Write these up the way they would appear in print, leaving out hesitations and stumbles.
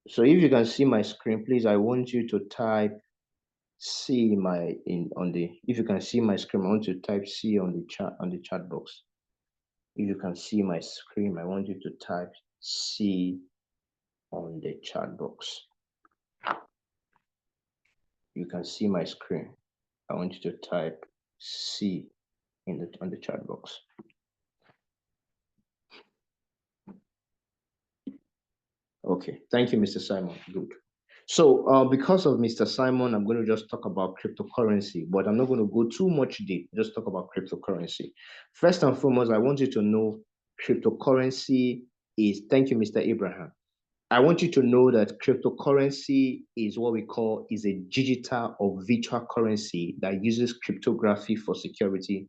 So if you can see my screen, please, I want you to type C if you can see my screen, I want you to type C on the chat box. If you can see my screen, I want you to type C on the chat box. You can see my screen. I want you to type C on the chat box. Okay, thank you, Mr. Simon. Good. So because of Mr. Simon, I'm going to just talk about cryptocurrency, but I'm not going to go too much deep. Just talk about cryptocurrency. First and foremost, I want you to know cryptocurrency is, thank you, Mr. Abraham. I want you to know that cryptocurrency is what we call is a digital or virtual currency that uses cryptography for security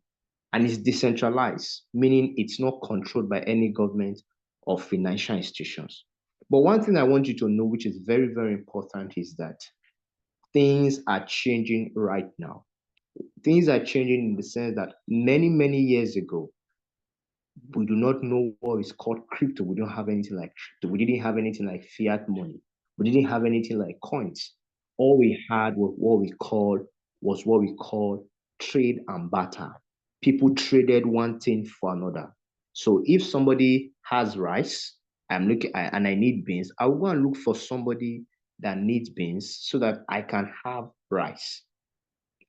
and is decentralized, meaning it's not controlled by any government or financial institutions. But one thing I want you to know, which is very, very important, is that things are changing right now. Things are changing in the sense that many, many years ago, we do not know what is called crypto. We don't have anything like crypto. We didn't have anything like fiat money. We didn't have anything like coins. All we had was what we called trade and barter. People traded one thing for another. So if somebody has rice, and I need beans, I will go and look for somebody that needs beans so that I can have rice.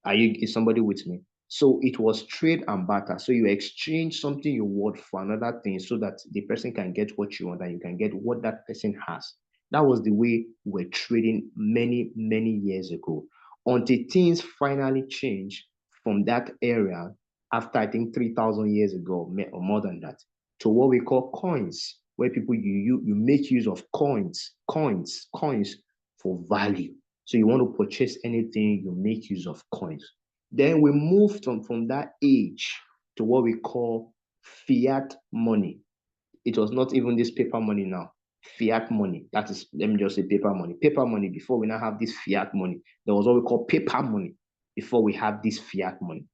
Is somebody with me? So it was trade and barter. So you exchange something you want for another thing so that the person can get what you want and you can get what that person has. That was the way we were trading many, many years ago until things finally changed from that area after I think 3,000 years ago or more than that to what we call coins, where people you make use of coins for value. So you want to purchase anything, you make use of coins. Then we moved from that age to what we call fiat money. It was not even this paper money now. Fiat money. That is, let me just say paper money. Paper money before we now have this fiat money. There was what we call paper money before we have this fiat money.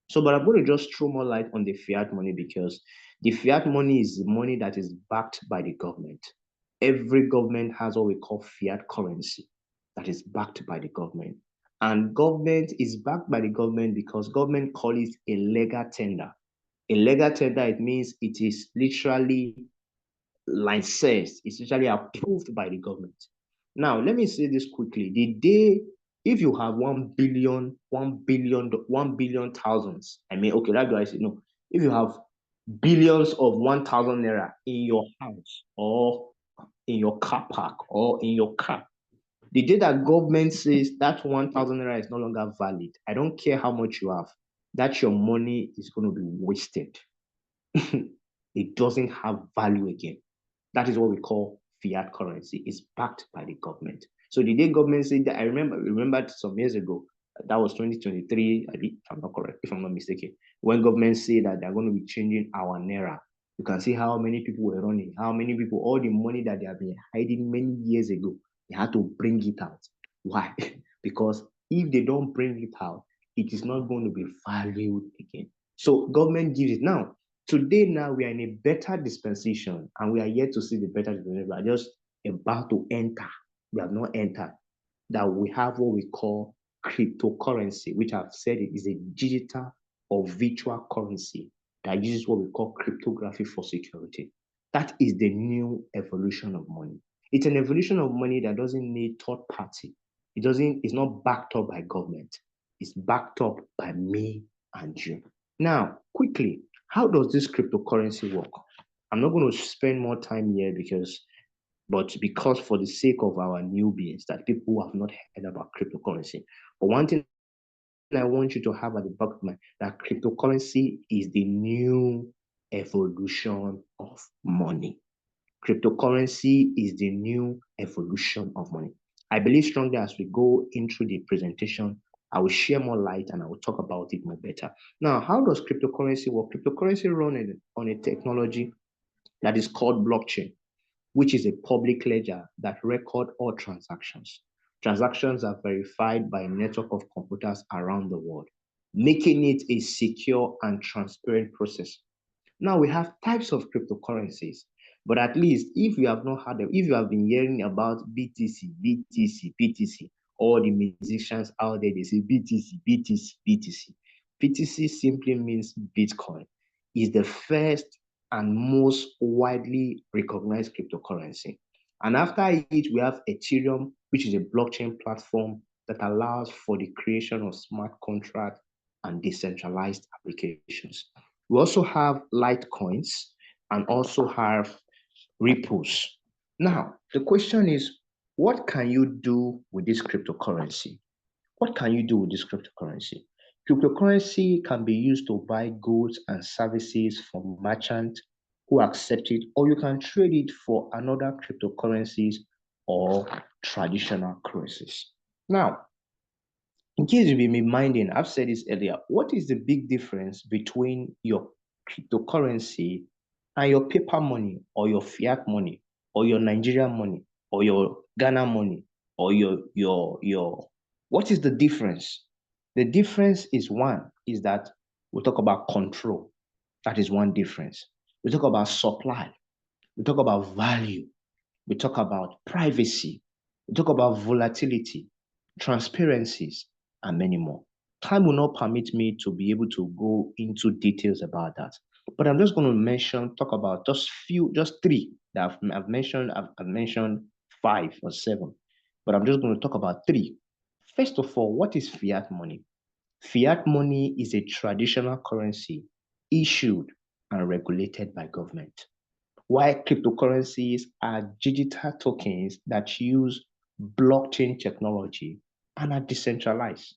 So, but I'm going to just throw more light on the fiat money because the fiat money is the money that is backed by the government. Every government has what we call fiat currency that is backed by the government. And government is backed by the government because government call it a legal tender. A legal tender, it means it is literally licensed, it's literally approved by the government. Now, let me say this quickly. The day, if you have 1 thousands, I mean, okay, that do I say no. If you have billions of 1,000 naira in your house or in your car park or in your car, the day that government says that 1,000 naira is no longer valid, I don't care how much you have, that your money is going to be wasted. It doesn't have value again. That is what we call fiat currency. It's backed by the government. So the day government said that, I remembered some years ago, that was 2023, if I'm not correct, if I'm not mistaken, when government said that they're going to be changing our naira. You can see how many people were running, how many people, all the money that they have been hiding many years ago, they had to bring it out. Why? Because if they don't bring it out, it is not going to be valued again. So government gives it. Now, today now we are in a better dispensation and we are yet to see the better dispensation. We are just about to enter. We have not entered. That we have what we call cryptocurrency, which I've said it is a digital or virtual currency that uses what we call cryptography for security. That is the new evolution of money. It's an evolution of money that doesn't need third party. It's not backed up by government. It's backed up by me and you. Now, quickly, how does this cryptocurrency work? I'm not going to spend more time here because for the sake of our newbies, that people who have not heard about cryptocurrency. But one thing I want you to have at the back of mind, that cryptocurrency is the new evolution of money. Cryptocurrency is the new evolution of money. I believe strongly as we go into the presentation, I will share more light and I will talk about it more better. Now, how does cryptocurrency work? Cryptocurrency runs on a technology that is called blockchain, which is a public ledger that records all transactions. Transactions are verified by a network of computers around the world, making it a secure and transparent process. Now we have types of cryptocurrencies. But at least if you have not had them, if you have been hearing about BTC, BTC, BTC, all the musicians out there, they say BTC, BTC, BTC. BTC simply means Bitcoin. Is the first and most widely recognized cryptocurrency. And after it, we have Ethereum, which is a blockchain platform that allows for the creation of smart contracts and decentralized applications. We also have Litecoins and also have repos. Now, the question is, what can you do with this cryptocurrency? What can you do with this cryptocurrency? Cryptocurrency can be used to buy goods and services from merchants who accept it, or you can trade it for another cryptocurrencies or traditional currencies. Now, in case you've been minding, I've said this earlier, what is the big difference between your cryptocurrency and your paper money or your fiat money or your Nigerian money or your Ghana money or your what is the difference? The difference is one, is that we talk about control. That is one difference. We talk about supply. We talk about value. We talk about privacy. We talk about volatility, transparencies, and many more. Time will not permit me to be able to go into details about that. But I'm just going to talk about just three that I've mentioned. I've mentioned 5 or 7, but I'm just going to talk about 3. First of all, what is fiat money? Fiat money is a traditional currency issued and regulated by government, while cryptocurrencies are digital tokens that use blockchain technology and are decentralized.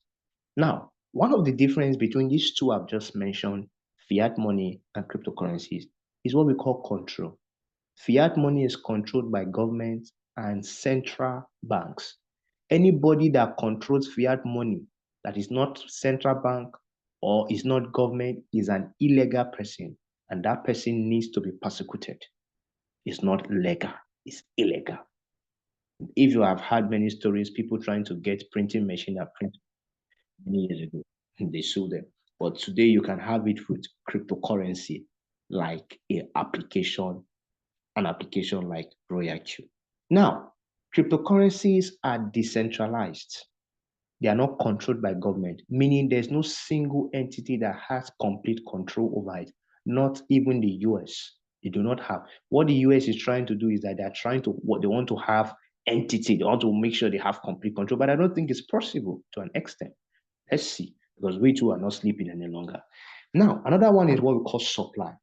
Now, one of the difference between these two I've just mentioned, fiat money and cryptocurrencies, is what we call control. Fiat money is controlled by governments and central banks. Anybody that controls fiat money that is not central bank or is not government is an illegal person, and that person needs to be persecuted. It's not legal, it's illegal. If you have had many stories, people trying to get printing machine that print many years ago, they sue them. But today you can have it with cryptocurrency, like an application like RoyalQ. Now, cryptocurrencies are decentralized. They are not controlled by government, meaning there's no single entity that has complete control over it, not even the US. They do not have. What the US is trying to do is that they want to have entity, they want to make sure they have complete control, but I don't think it's possible to an extent. Let's see, because we too are not sleeping any longer. Now, another one is what we call supply.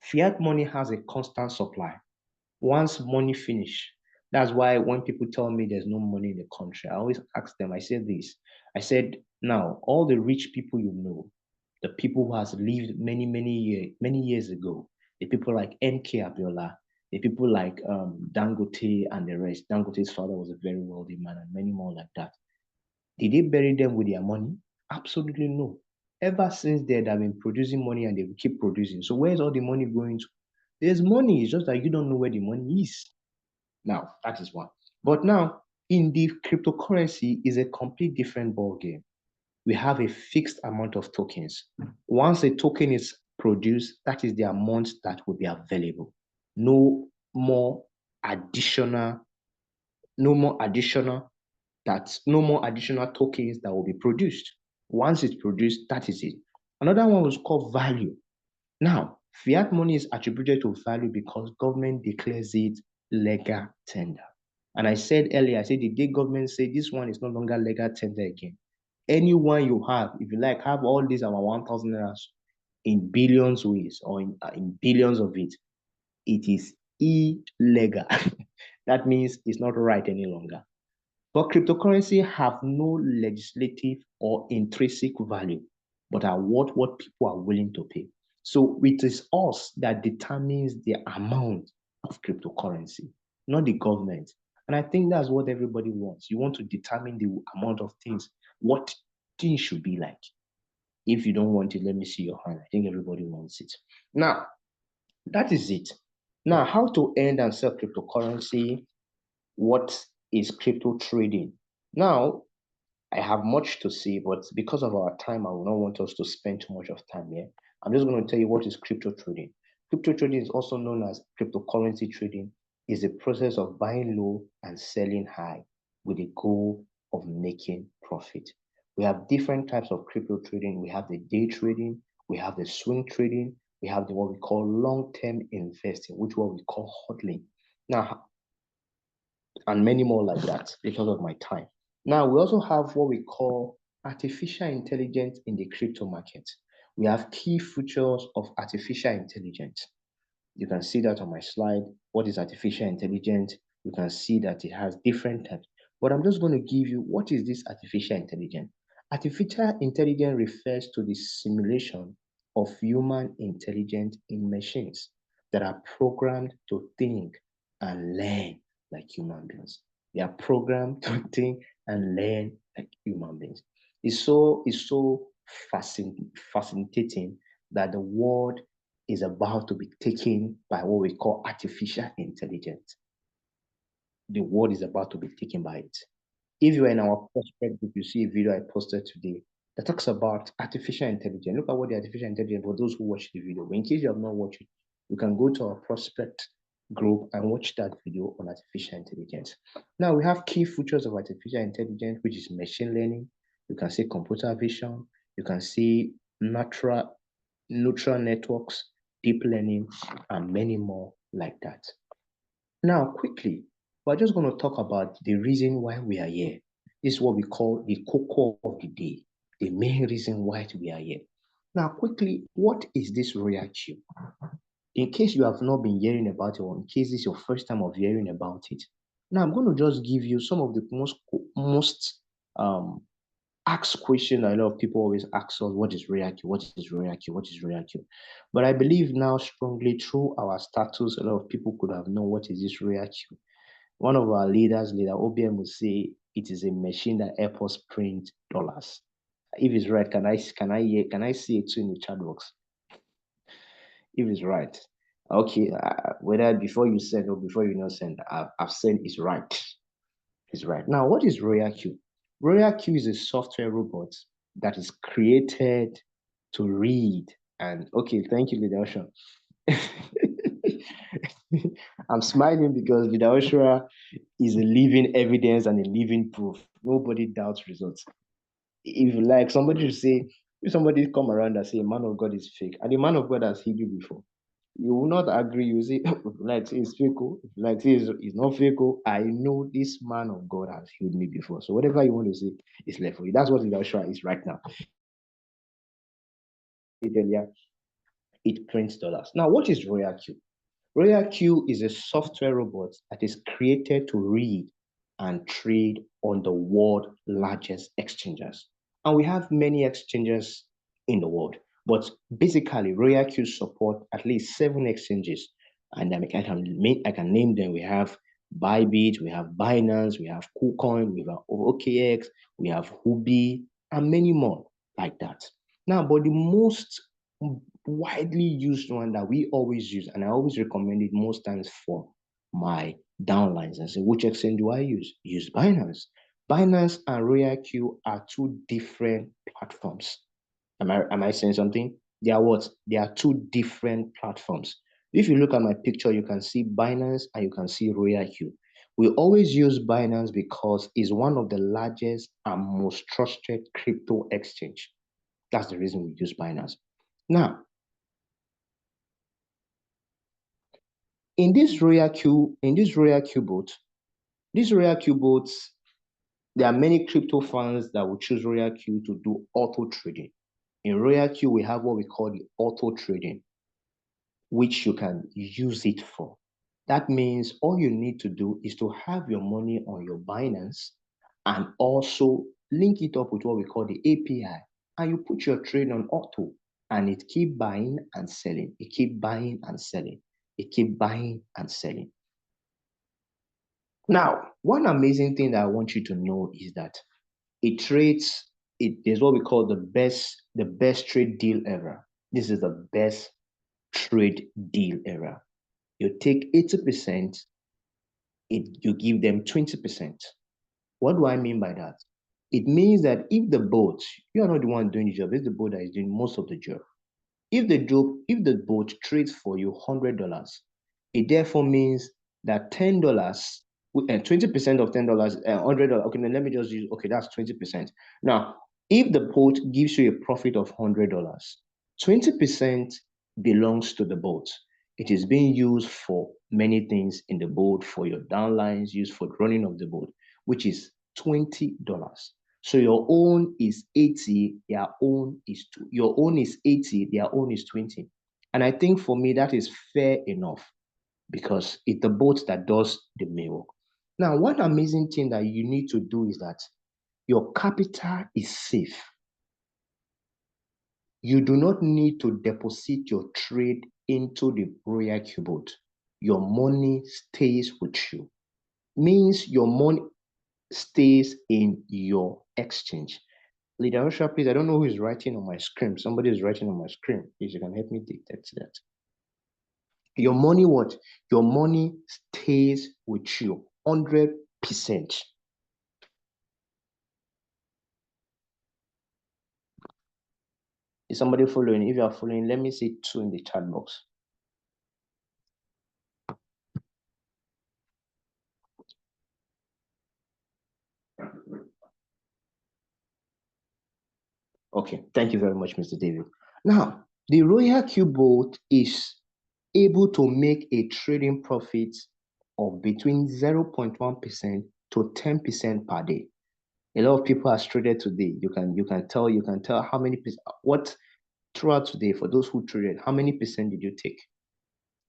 Fiat money has a constant supply. Once money finish, that's why when people tell me there's no money in the country, I always ask them, I said this, I said, now, all the rich people you know, the people who has lived many years ago, the people like M.K. Abiola, the people like Dangote and the rest. Dangote's father was a very wealthy man and many more like that. Did they bury them with their money? Absolutely no. Ever since then, they've been producing money and they will keep producing. So where's all the money going to? There's money, it's just that you don't know where the money is. Now, that is one. But now, in the cryptocurrency is a complete different ball game. We have a fixed amount of tokens. Once a token is produced, that is the amount that will be available. No more additional, no more additional, that's no more additional tokens that will be produced. Once it's produced, that is it. Another one was called value. Now, fiat money is attributed to value because government declares it legal tender. And I said earlier, I said the day government say this one is no longer legal tender again. Anyone you have, if you like, have all these about 1,000 naira in billions ways or in billions of it, it is illegal. That means it's not right any longer. But cryptocurrency have no legislative or intrinsic value, but are what people are willing to pay. So it is us that determines the amount of cryptocurrency, not the government. And I think that's what everybody wants. You want to determine the amount of things, what things should be like. If you don't want it, let me see your hand. I think everybody wants it. Now, that is it. Now, how to earn and sell cryptocurrency? What is crypto trading? Now, I have much to say, but because of our time, I will not want us to spend too much of time here. I'm just going to tell you what is crypto trading. Crypto trading is also known as cryptocurrency trading, is the process of buying low and selling high with the goal of making profit. We have different types of crypto trading. We have the day trading, we have the swing trading, we have the what we call long-term investing, which what we call hodling. Now, and many more like that because of my time. Now, we also have what we call artificial intelligence in the crypto market. We have key features of artificial intelligence. You can see that on my slide. What is artificial intelligence? You can see that it has different types. But I'm just going to give you what is this artificial intelligence. Artificial intelligence refers to the simulation of human intelligence in machines that are programmed to think and learn like human beings. They are programmed to think and learn like human beings. It's so fascinating that the world is about to be taken by what we call artificial intelligence. The world is about to be taken by it. If you are in our prospect group, you see a video I posted today that talks about artificial intelligence. Look at what the artificial intelligence, for those who watch the video. In case you have not watched it, you can go to our prospect group and watch that video on artificial intelligence. Now we have key features of artificial intelligence, which is machine learning. You can see computer vision. You can see neural networks, deep learning, and many more like that. Now, quickly, we're just going to talk about the reason why we are here. This is what we call the cocoa of the day, the main reason why we are here. Now, quickly, what is this RoyalQ? In case you have not been hearing about it, or in case this is your first time of hearing about it, now I'm going to just give you some of the most ask question a lot of people always ask us, what is RoyalQ? What is RoyalQ? What is RoyalQ? But I believe now strongly through our status, a lot of people could have known what is this RoyalQ. One of our leaders, Leader OBM, would say it is a machine that helps us print dollars. If it's right, can I see it too in the chat box? If it's right. Okay, whether before you send or before you not send, I've said it's right. It's right. Now, what is RoyalQ? RoyalQ is a software robot that is created to read. And okay, thank you, Leader Ocean. I'm smiling because Leader Oshua is a living evidence and a living proof. Nobody doubts results. If like somebody to say, if somebody come around and say a man of God is fake, and the man of God has healed you before, you will not agree. You say, like say it's fake, like say it's not fake. I know this man of God has healed me before. So whatever you want to say is left for you. That's what Leader Oshua is right now. It prints dollars. Now, what is RoyalQ? RoyalQ is a software robot that is created to read and trade on the world's largest exchanges. And we have many exchanges in the world, but basically RoyalQ support at least 7 exchanges. And I can name them. We have Bybit, we have Binance, we have KuCoin, we have OKX, we have Huobi, and many more like that. Now, but the most widely used one that we always use, and I always recommend it most times for my downlines and say, which exchange do I use? Use Binance. Binance and RoyalQ are two different platforms. Am I saying something? They are what? They are two different platforms. If you look at my picture, you can see Binance and you can see RoyalQ. We always use Binance because it's one of the largest and most trusted crypto exchange. That's the reason we use Binance. Now, in this RoyalQ boats, there are many crypto funds that will choose RoyalQ to do auto trading. In RoyalQ, we have what we call the auto trading, which you can use it for. That means all you need to do is to have your money on your Binance and also link it up with what we call the API. And you put your trade on auto and it keep buying and selling. It keep buying and selling. It keep buying and selling. Now, one amazing thing that I want you to know is that it is what we call the best trade deal ever. This is the best trade deal ever. You take 80%, you give them 20%. What do I mean by that? It means that if the boat, you are not the one doing the job, it's the boat that is doing most of the job. If the boat trades for you $100, it therefore means that $10, 20% of $10, $100. Okay, now let me just use. Okay, that's 20%. Now, if the boat gives you a profit of $100, 20% belongs to the boat. It is being used for many things in the boat, for your downlines, used for running of the boat, which is $20. So your own is 80, their own is 2. Your own is 80, their own is 20. And I think for me, that is fair enough because it's the boat that does the mail. Now, one amazing thing that you need to do is that your capital is safe. You do not need to deposit your trade into the RoyalQ boat. Your money stays with you. Means your money stays in your exchange. Leader Lazare, please, I don't know who is writing on my screen. Somebody is writing on my screen. Please, you can help me detect that. Your money, what? Your money stays with you 100%. Is somebody following? If you are following, let me see 2 in the chat box. Okay, thank you very much, Mr. David. Now, the RoyalQ boat is able to make a trading profit of between 0.1% to 10% per day. A lot of people have traded today. You can tell how many percent, what throughout today, for those who traded, how many percent did you take?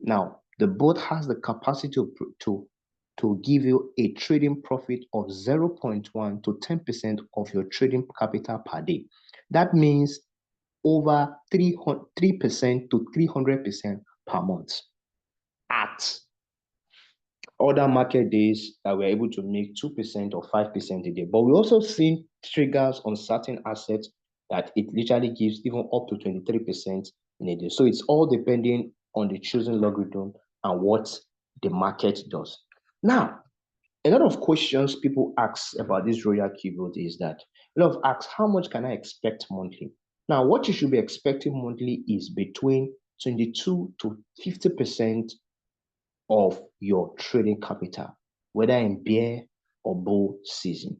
Now, the boat has the capacity to give you a trading profit of 0.1 to 10% of your trading capital per day. That means over 3% to 300% per month. At other market days that we're able to make 2% or 5% a day. But we also see triggers on certain assets that it literally gives even up to 23% in a day. So it's all depending on the chosen logarithm and what the market does. Now, a lot of questions people ask about this RoyalQ boat is that a lot of ask, how much can I expect monthly? Now, what you should be expecting monthly is between 22 to 50% of your trading capital, whether in bear or bull season.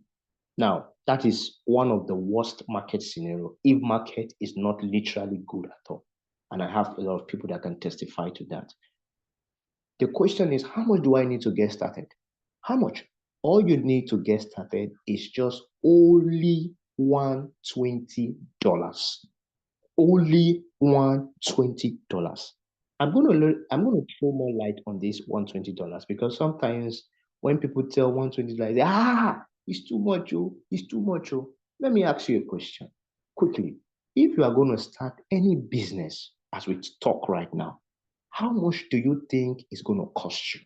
Now, that is one of the worst market scenario if market is not literally good at all. And I have a lot of people that can testify to that. The question is, how much do I need to get started? How much? All you need to get started is just only $120. Only $120. I'm gonna throw more light on this $120 because sometimes when people tell $120, it's too much, oh, it's too much, oh. Let me ask you a question quickly. If you are going to start any business as we talk right now, how much do you think it's going to cost you?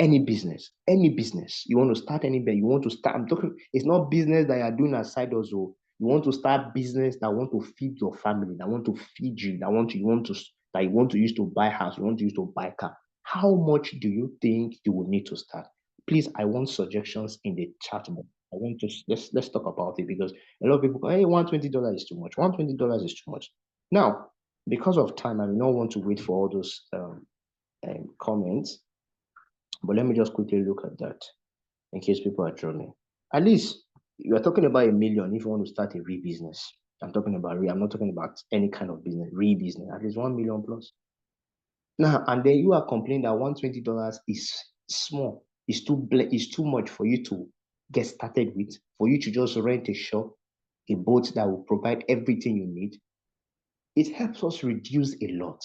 Any business you want to start, anywhere you want to start. I'm talking, it's not business that you're doing aside also. You want to start business that want to feed your family, that want to feed you, that you want to use to buy house, you want to use to buy car. How much do you think you will need to start? Please, I want suggestions in the chat box. I want to let's talk about it because a lot of people go, hey, $120 is too much. $120 is too much. Now, because of time, I do not want to wait for all those comments. But let me just quickly look at that in case people are joining. At least you are talking about $1 million if you want to start a business. I'm not talking about any kind of business, business. At least 1 million plus. Now, and then you are complaining that $120 is small. It's too much for you to get started with, for you to just rent a shop, a boat that will provide everything you need. It helps us reduce a lot.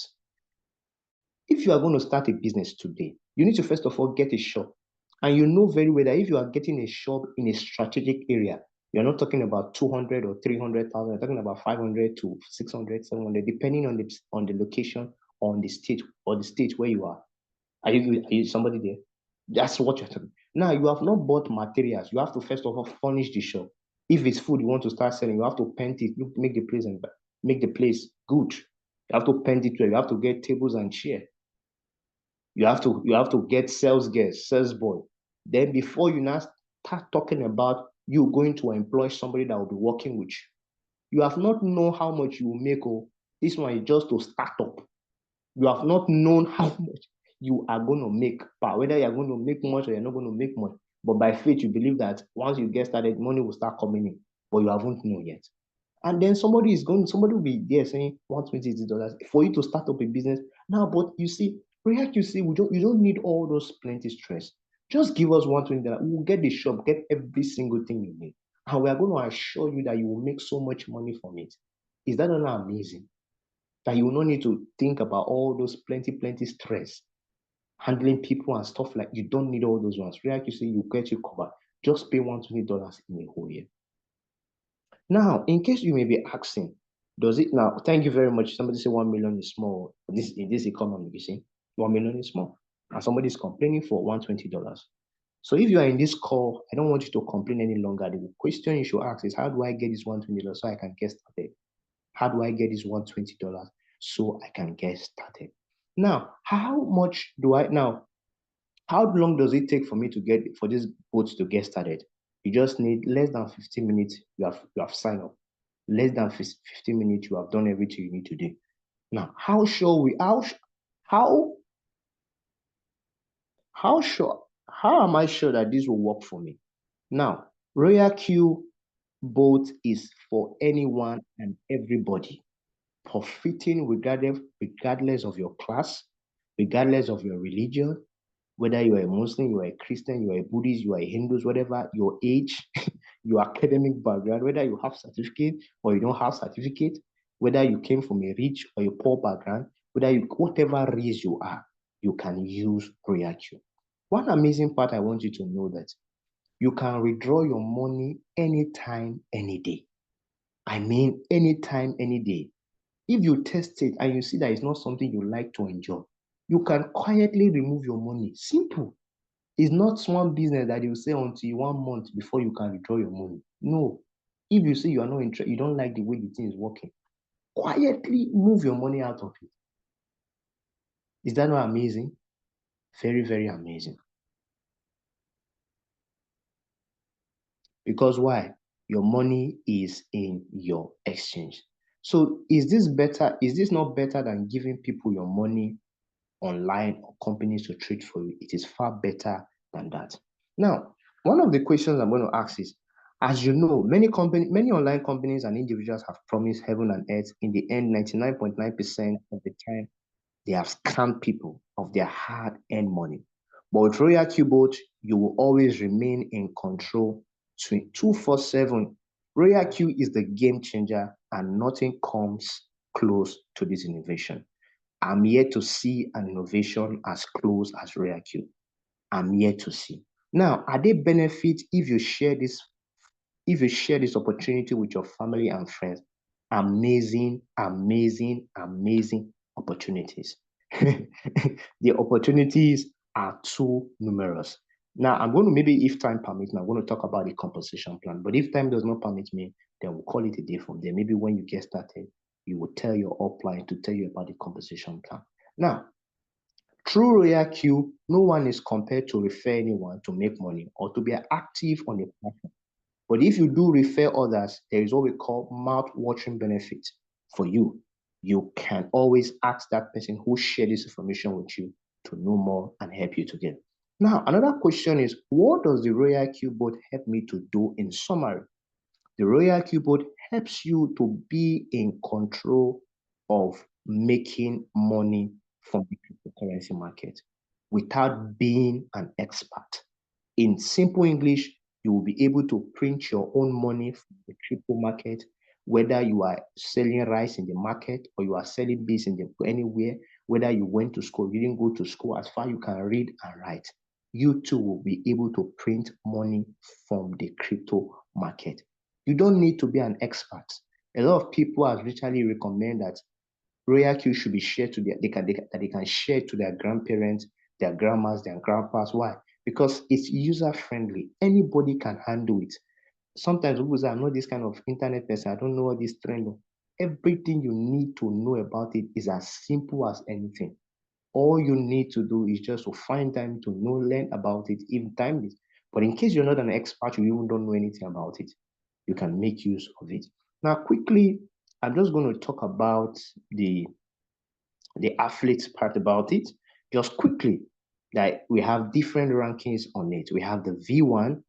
If you are going to start a business today, you need to first of all get a shop. And you know very well that if you are getting a shop in a strategic area, you're not talking about 200 or 300,000, you're talking about 500 to 600, 700, depending on the location, on the state where you are. Are you somebody there? That's what you're talking. Now you have not bought materials. You have to first of all furnish the shop. If it's food you want to start selling, you have to paint it, make the place good. You have to paint it well. You have to get tables and chairs. You have to get sales guys, sales boy. Then before you now start talking about you going to employ somebody that will be working with you, you have not know how much you will make. Oh, This one is just to start up. You have not known how much you are going to make, but whether you're going to make much or you're not going to make much. But by faith, you believe that once you get started, money will start coming in, but you haven't known yet. And then somebody will be there saying $120 for you to start up a business. Now, but you see, you see, you don't need all those plenty stress. Just give us $120. We will get the shop, get every single thing you need. And we are going to assure you that you will make so much money from it. Is that not amazing? That you will not need to think about all those plenty stress, handling people and stuff like you don't need all those ones. You say you get you covered. Just pay $120 in a whole year. Now, in case you may be asking, does it now? Thank you very much. Somebody say 1 million is small. This in this economy, you see, 1 million is small. And somebody is complaining for $120. So if you are in this call, I don't want you to complain any longer. The question you should ask is, how do I get this $120 so I can get started? How do I get this $120 so I can get started? Now, how much do I now? How long does it take for me to get for this boat to get started? You just need less than 15 minutes. You have signed up. Less than 15 minutes, you have done everything you need to do. Now, how how sure how am I sure that this will work for me? Now, RoyalQ boat is for anyone and everybody, profiting regardless of your class, regardless of your religion, whether you are a Muslim, you are a Christian, you are a Buddhist, you are a Hindu, whatever your age, your academic background, whether you have certificate or you don't have certificate, whether you came from a rich or a poor background, whatever race you are, you can use RoyalQ. One amazing part I want you to know that you can withdraw your money anytime, any day. I mean, anytime, any day. If you test it and you see that it's not something you like to enjoy, you can quietly remove your money. Simple. It's not one business that you say until 1 month before you can withdraw your money. No. If you say you are not interested, you don't like the way the thing is working, quietly move your money out of it. Is that not amazing? Very, very amazing. Because why? Your money is in your exchange. So is this better? Is this not better than giving people your money online or companies to trade for you? It is far better than that. Now, one of the questions I'm going to ask is, as you know, many online companies and individuals have promised heaven and earth. In the end, 99.9% of the time, they have scammed people of their hard-earned money. But with RoyalQ Boat, you will always remain in control 24/7. RoyalQ is the game changer, and nothing comes close to this innovation. I'm yet to see an innovation as close as RoyalQ. I'm yet to see. Now, are there benefits if you share this opportunity with your family and friends? Amazing, amazing, amazing opportunities. The opportunities are too numerous. Now, I'm going to, maybe if time permits me, I'm going to talk about the compensation plan. But if time does not permit me, then we'll call it a day from there. Maybe when you get started, you will tell your upline to tell you about the compensation plan. Now, through RoyalQ, no one is compared to refer anyone to make money or to be active on a platform. But if you do refer others, there is what we call mouth-watering benefit for you. You can always ask that person who shared this information with you to know more and help you to get. Now, another question is, what does the RoyalQ board help me to do in summary? The RoyalQ board helps you to be in control of making money from the cryptocurrency market without being an expert. In simple English, you will be able to print your own money from the crypto market, whether you are selling rice in the market or you are selling beans anywhere, whether you went to school, you didn't go to school, as far you can read and write, you too will be able to print money from the crypto market. You don't need to be an expert. A lot of people have literally recommend that RoyalQ should be shared to that they can share to their grandparents, their grandmas, their grandpas. Why? Because it's user friendly. Anybody can handle it. Sometimes people say, I'm not this kind of internet person. I don't know what this trend. Everything you need to know about it is as simple as anything. All you need to do is just to find time to know, learn about it, if time is. But in case you're not an expert, you even don't know anything about it, you can make use of it. Now, quickly, I'm just going to talk about the athletes part about it just quickly. That we have different rankings on it. We have the V1,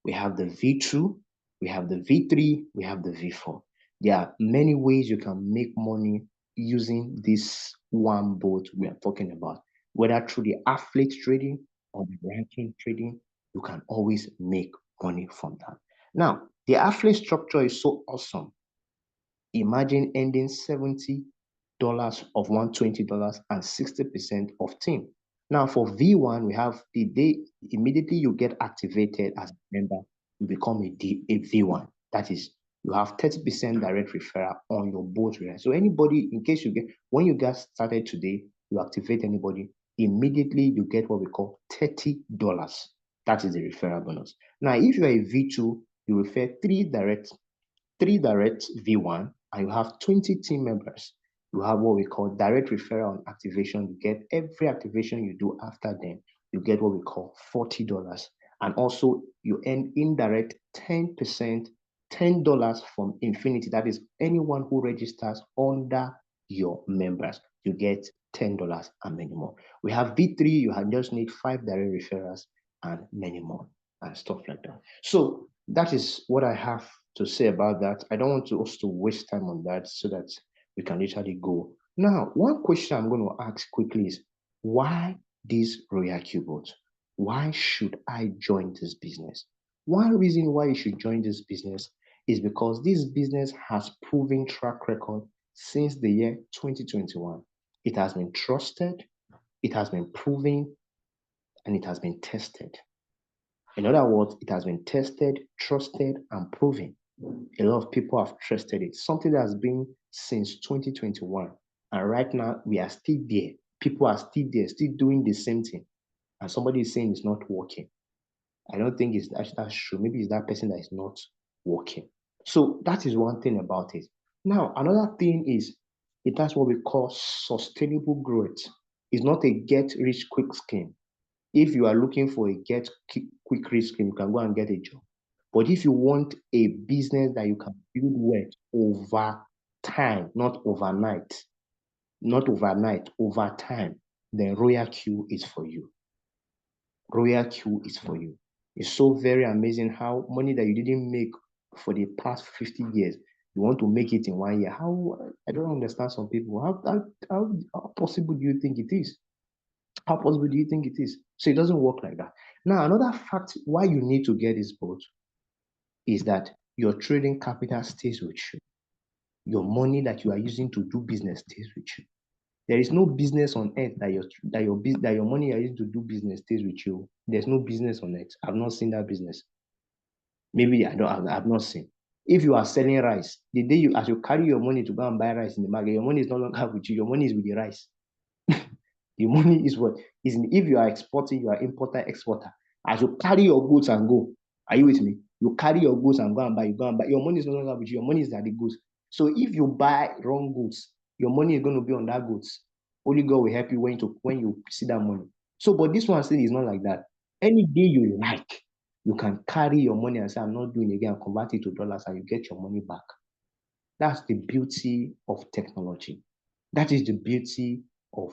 we have the V2, we have the V3, we have the V4. There are many ways you can make money using this one boat we are talking about. Whether through the athlete trading or the ranking trading, you can always make money from that. Now, the athlete structure is so awesome. Imagine ending $70 of $120 and 60% of team. Now for V1, we have the day immediately you get activated as a member, you become a V1. That is, you have 30% direct referral on your boat. So anybody, in case you get, when you get started today, you activate anybody, immediately you get what we call $30. That is the referral bonus. Now, if you are a V2, you refer three direct V1, and you have 20 team members. You have what we call direct referral and activation. You get every activation you do after them, you get what we call $40. And also you earn indirect 10%, $10 from Infinity. That is anyone who registers under your members. You get $10 and many more. We have V3, you just need 5 direct referrals and many more and stuff like that. So that is what I have to say about that. I don't want to also waste time on that so that we can literally go. Now, one question I'm going to ask quickly is, why this RoyalQ bot? Why should I join this business? One reason why you should join this business is because this business has proven track record since the year 2021. It has been trusted, it has been proven, and it has been tested. In other words, it has been tested, trusted, and proven. A lot of people have trusted it. Something that has been since 2021. And right now, we are still there. People are still there, still doing the same thing. And somebody is saying it's not working. I don't think that's true. Maybe it's that person that is not working. So that is one thing about it. Now, another thing is it has what we call sustainable growth. It's not a get rich quick scheme. If you are looking for a get quick rich scheme, you can go and get a job. But if you want a business that you can build wealth over time, not overnight, over time, then RoyalQ is for you. RoyalQ is for you. It's so very amazing how money that you didn't make for the past 50 years, you want to make it in 1 year. How, I don't understand some people. How possible do you think it is? How possible do you think it is? So it doesn't work like that. Now, another fact why you need to get this boat is that your trading capital stays with you. Your money that you are using to do business stays with you. There is no business on earth that your money you are using to do business stays with you. There's no business on earth. I've not seen that business. Maybe I've not seen. If you are selling rice, the day as you carry your money to go and buy rice in the market, your money is no longer with you. Your money is with the rice. The money is what is, if you are exporting, you are importer, exporter. As you carry your goods and go, are you with me? You carry your goods and go and buy. You go and buy. Your money is no longer with you. Your money is at the goods. So if you buy wrong goods, your money is going to be on that goods. Only God will help you when you see that money. So, but this one saying is not like that. Any day you like, you can carry your money and say, I'm not doing it again, and convert it to dollars, and you get your money back. That's the beauty of technology. That is the beauty of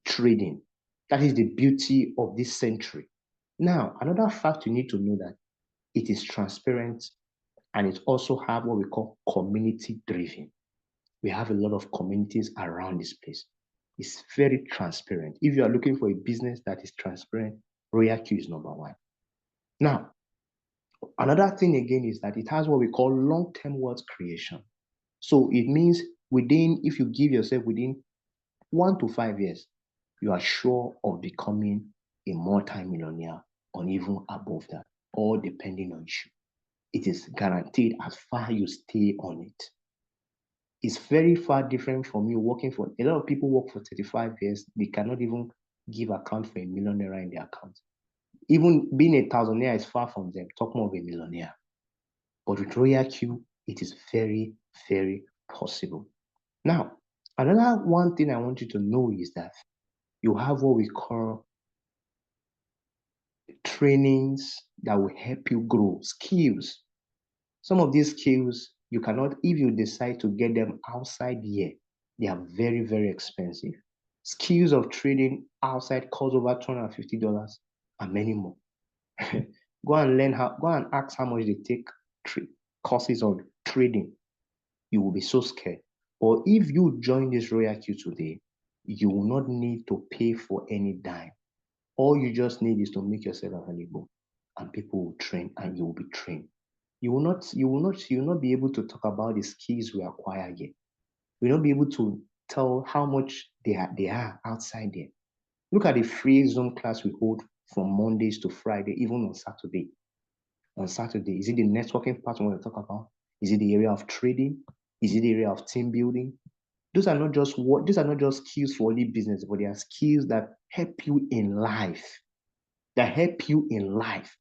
trading. That is the beauty of this century. Now, another fact you need to know that it is transparent and it also have what we call community driven. We have a lot of communities around this place. It's very transparent. If you are looking for a business that is transparent, RoyalQ is number one. Now, another thing again is that it has what we call long-term wealth creation. So it means if you give yourself within 1 to 5 years, you are sure of becoming a multi-millionaire or even above that, all depending on you. It is guaranteed as far you stay on it. It's very far different from you working for, a lot of people work for 35 years, they cannot even give account for a millionaire in their account. Even being a thousandaire is far from them, talk more of a millionaire. But with RoyalQ, it is very, very possible. Now, another one thing I want you to know is that you have what we call trainings that will help you grow skills. Some of these skills You cannot, if you decide to get them outside here, they are very, very expensive. Skills of trading outside cost over $250 and many more. Go and learn how, go and ask how much they take courses on trading. You will be so scared. Or if you join this RoyalQ today, you will not need to pay for any dime. All you just need is to make yourself available, and people will train, and you will be trained. You will not be able to talk about the skills we acquire yet. You will not be able to tell how much they are outside there. Look at the free Zoom class we hold from Mondays to Friday, even on Saturday. On Saturday, is it the networking part we want to talk about? Is it the area of trading? Is it the area of team building? These are not just skills for only business, but they are skills that help you in life. That help you in life.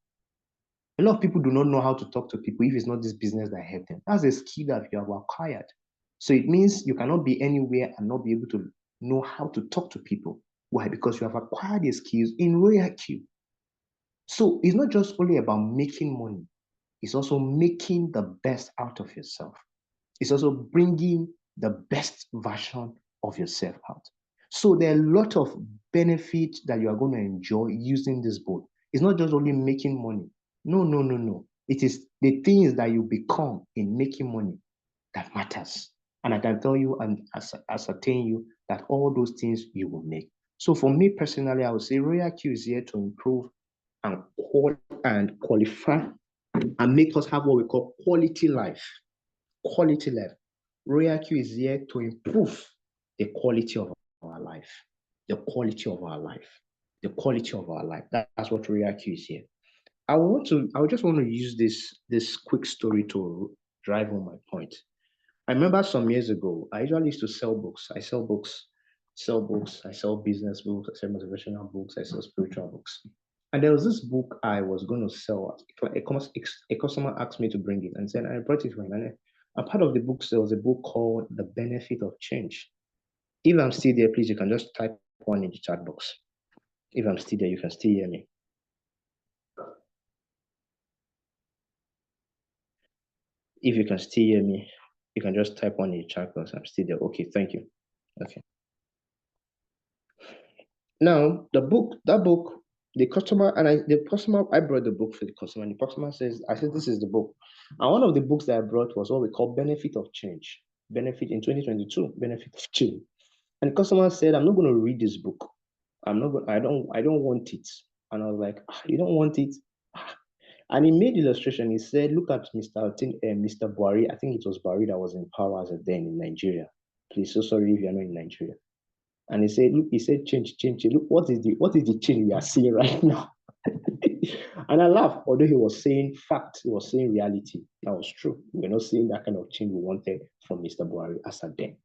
A lot of people do not know how to talk to people if it's not this business that help them. That's a skill that you have acquired. So it means you cannot be anywhere and not be able to know how to talk to people. Why? Because you have acquired the skills in RoyalQ. So it's not just only about making money, it's also making the best out of yourself. It's also bringing the best version of yourself out. So there are a lot of benefits that you are going to enjoy using this board. It's not just only making money. No, no, no, no. It is the things that you become in making money that matters. And I can tell you and ascertain you that all those things you will make. So for me personally, I would say RoyalQ is here to improve and qualify and make us have what we call quality life. Quality life. RoyalQ is here to improve the quality of our life. The quality of our life. The quality of our life. That's what RoyalQ is here. I just want to use this quick story to drive home my point. I remember some years ago, I usually used to sell books. I sell books, I sell business books, I sell motivational books, I sell spiritual books. And there was this book I was going to sell. A customer asked me to bring it and said, I brought it for him. And a part of the book, there was a book called The Benefit of Change. If I'm still there, please, you can just type one in the chat box. If I'm still there, you can still hear me. If you can still hear me, you can just type one in the chat box. I'm still there. Okay, thank you. Okay. Now, the customer, I brought the book for the customer, and the customer says, I said, this is the book. And one of the books that I brought was what we call Benefit of Change. Benefit in 2022, Benefit of Change. And the customer said, I'm not going to read this book. I don't want it. And I was like, you don't want it? And he made illustration. He said, look at Mr. Buhari. I think it was Buhari that was in power as a then in Nigeria. Please, so sorry if you're not in Nigeria. And he said, look, change. Look, what is the change we are seeing right now? And I laughed, although he was saying fact, he was saying reality. That was true. We're not seeing that kind of change we wanted from Mr. Buhari as a then.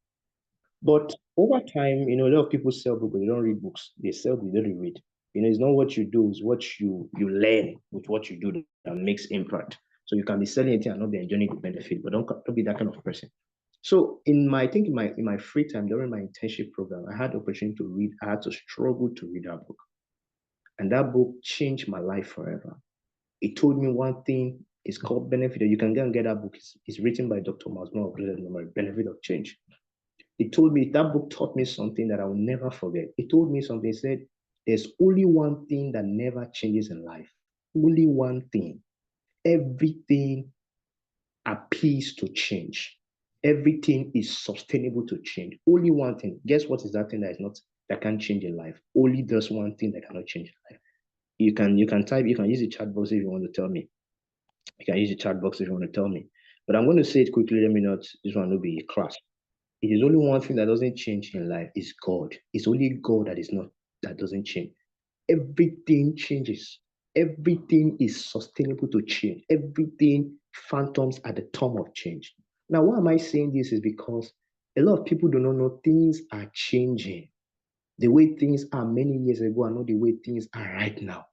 But over time, a lot of people sell books, but they don't read books. They don't read. It's not what you do, it's what you learn with what you do that makes impact. So you can be selling anything and not be enjoying the benefit, but don't be that kind of person. So in my free time during my internship program, I had the opportunity to read. I had to struggle to read that book. And that book changed my life forever. It told me one thing. It's called Benefit. You can go and get that book. It's written by Dr. Masmo of Benefit of Change. It told me, that book taught me something that I will never forget. It told me something. It said, there's only one thing that never changes in life. Only one thing. Everything appears to change. Everything is sustainable to change. Only one thing. Guess what is that thing that can't change in life? Only there's one thing that cannot change in life. You can use the chat box if you want to tell me. You can use the chat box if you want to tell me. But I'm going to say it quickly. Let me not, this one will be a class. It is only one thing that doesn't change in life is God. It's only God that doesn't change. Everything changes. Everything is sustainable to change. Everything phantoms at the time of change. Now, why am I saying this is because a lot of people do not know things are changing. The way things are many years ago are not the way things are right now.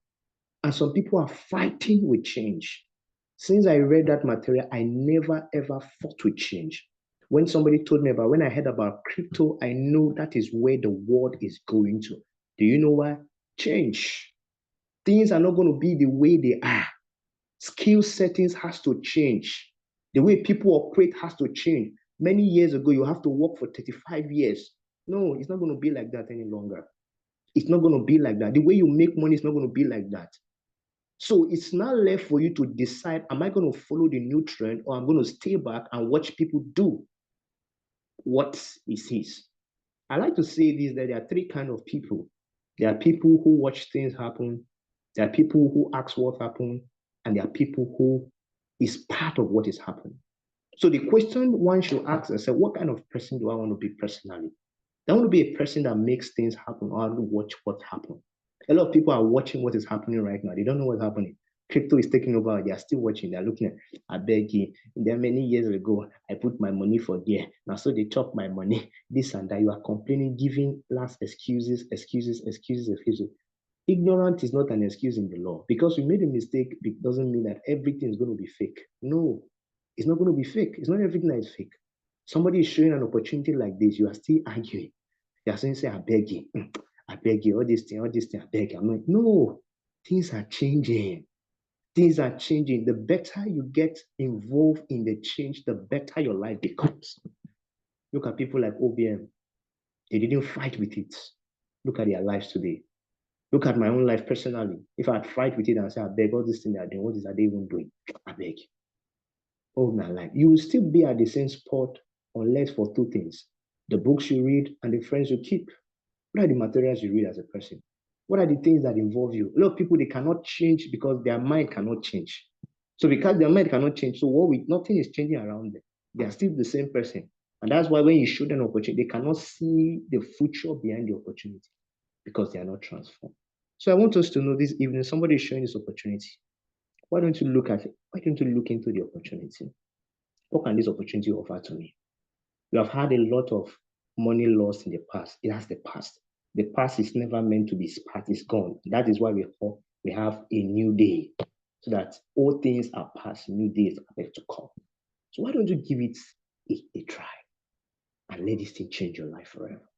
And some people are fighting with change. Since I read that material, I never ever fought with change. When somebody told me when I heard about crypto, I know that is where the world is going to. Do you know why? Change. Things are not going to be the way they are. Skill settings has to change. The way people operate has to change. Many years ago, you have to work for 35 years. No, it's not going to be like that any longer. It's not going to be like that. The way you make money is not going to be like that. So it's now left for you to decide, am I going to follow the new trend, or I'm going to stay back and watch people do what is his? I like to say this, that there are three kinds of people. There are people who watch things happen. There are people who ask what happened. And there are people who is part of what is happening. So the question one should ask is, what kind of person do I want to be personally? I want to be a person that makes things happen, or I want to watch what happens. A lot of people are watching what is happening right now. They don't know what's happening. Crypto is taking over. They are still watching. They're looking at, I beg you. There many years ago, I put my money for there. Now, so they chop my money, this and that. You are complaining, giving last excuses. Ignorance is not an excuse in the law. Because we made a mistake, it doesn't mean that everything is going to be fake. No, it's not going to be fake. It's not everything that is fake. Somebody is showing an opportunity like this. You are still arguing. You are saying, I beg you, all this thing, I beg you. I'm like, no, things are changing. Things are changing. The better you get involved in the change, the better your life becomes. Look at people like OBM. They didn't fight with it. Look at their lives today. Look at my own life personally. If I'd fight with it and say, I beg, all this thing they are doing, what are they even doing? I beg. All my life. You will still be at the same spot unless for two things: the books you read and the friends you keep. What are the materials you read as a person? What are the things that involve you? A lot of people, they cannot change because their mind cannot change. So because their mind cannot change, so nothing is changing around them. They are still the same person. And that's why when you show them an opportunity, they cannot see the future behind the opportunity because they are not transformed. So I want us to know this evening, somebody is showing this opportunity. Why don't you look at it? Why don't you look into the opportunity? What can this opportunity offer to me? You have had a lot of money lost in the past. It has the past. The past is never meant to be past. It's gone. That is why we have a new day, so that all things are past. New days are yet to come. So why don't you give it a try and let this thing change your life forever?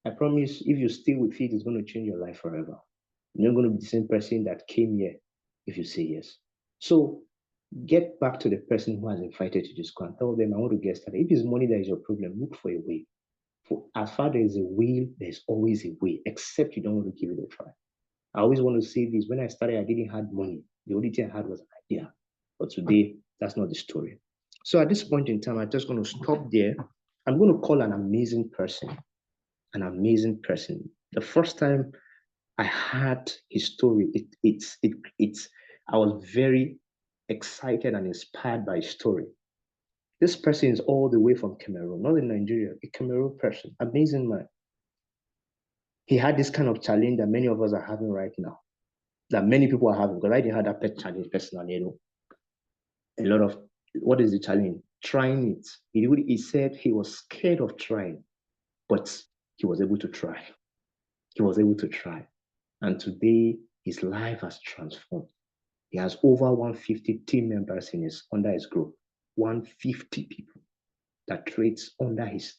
I promise, if you stay with it, it's going to change your life forever. You're not going to be the same person that came here if you say yes. So get back to the person who has invited you to school and tell them, I want to get started. If it's money that is your problem, look for a way. For as far as there is a will, there's always a way, except you don't want to give it a try. I always want to say this. When I started, I didn't have money. The only thing I had was an idea. But today, that's not the story. So at this point in time, I'm just going to stop there. I'm going to call an amazing person. An amazing person. The first time I heard his story, I was very excited and inspired by his story. This person is all the way from Cameroon, not in Nigeria, a Cameroon person, amazing man. He had this kind of challenge that many of us are having right now, that many people are having, because I didn't have that pet challenge personally, A lot of, what is the challenge? Trying it. He said he was scared of trying, but he was able to try. He was able to try. And today, his life has transformed. He has over 150 team members under his group. 150 people that trades under his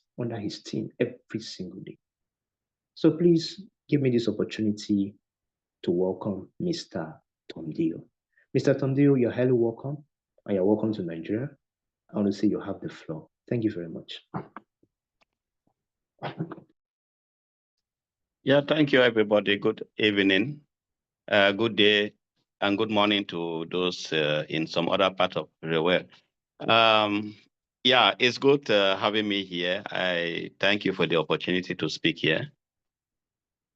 team every single day. So please give me this opportunity to welcome Mr. Tomdio. Mr. Tomdio, you're highly welcome, and you're welcome to Nigeria. I want to say you have the floor. Thank you very much. Yeah, thank you, everybody. Good evening, good day, and good morning to those in some other part of the world. Yeah, it's good having me here. I thank you for the opportunity to speak here.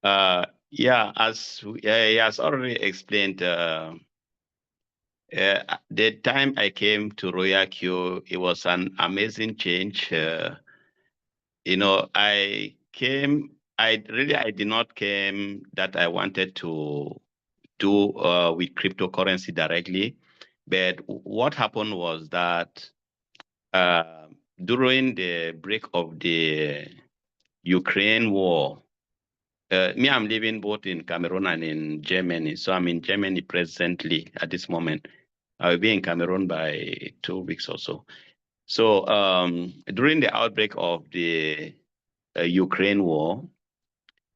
Yeah, as he has already explained, the time I came to RoyalQ, it was an amazing change. I did not came that I wanted to do with cryptocurrency directly. But what happened was that during the break of the Ukraine war, I'm living both in Cameroon and in Germany. So I'm in Germany presently at this moment. I'll be in Cameroon by 2 weeks or so. So during the outbreak of the Ukraine war,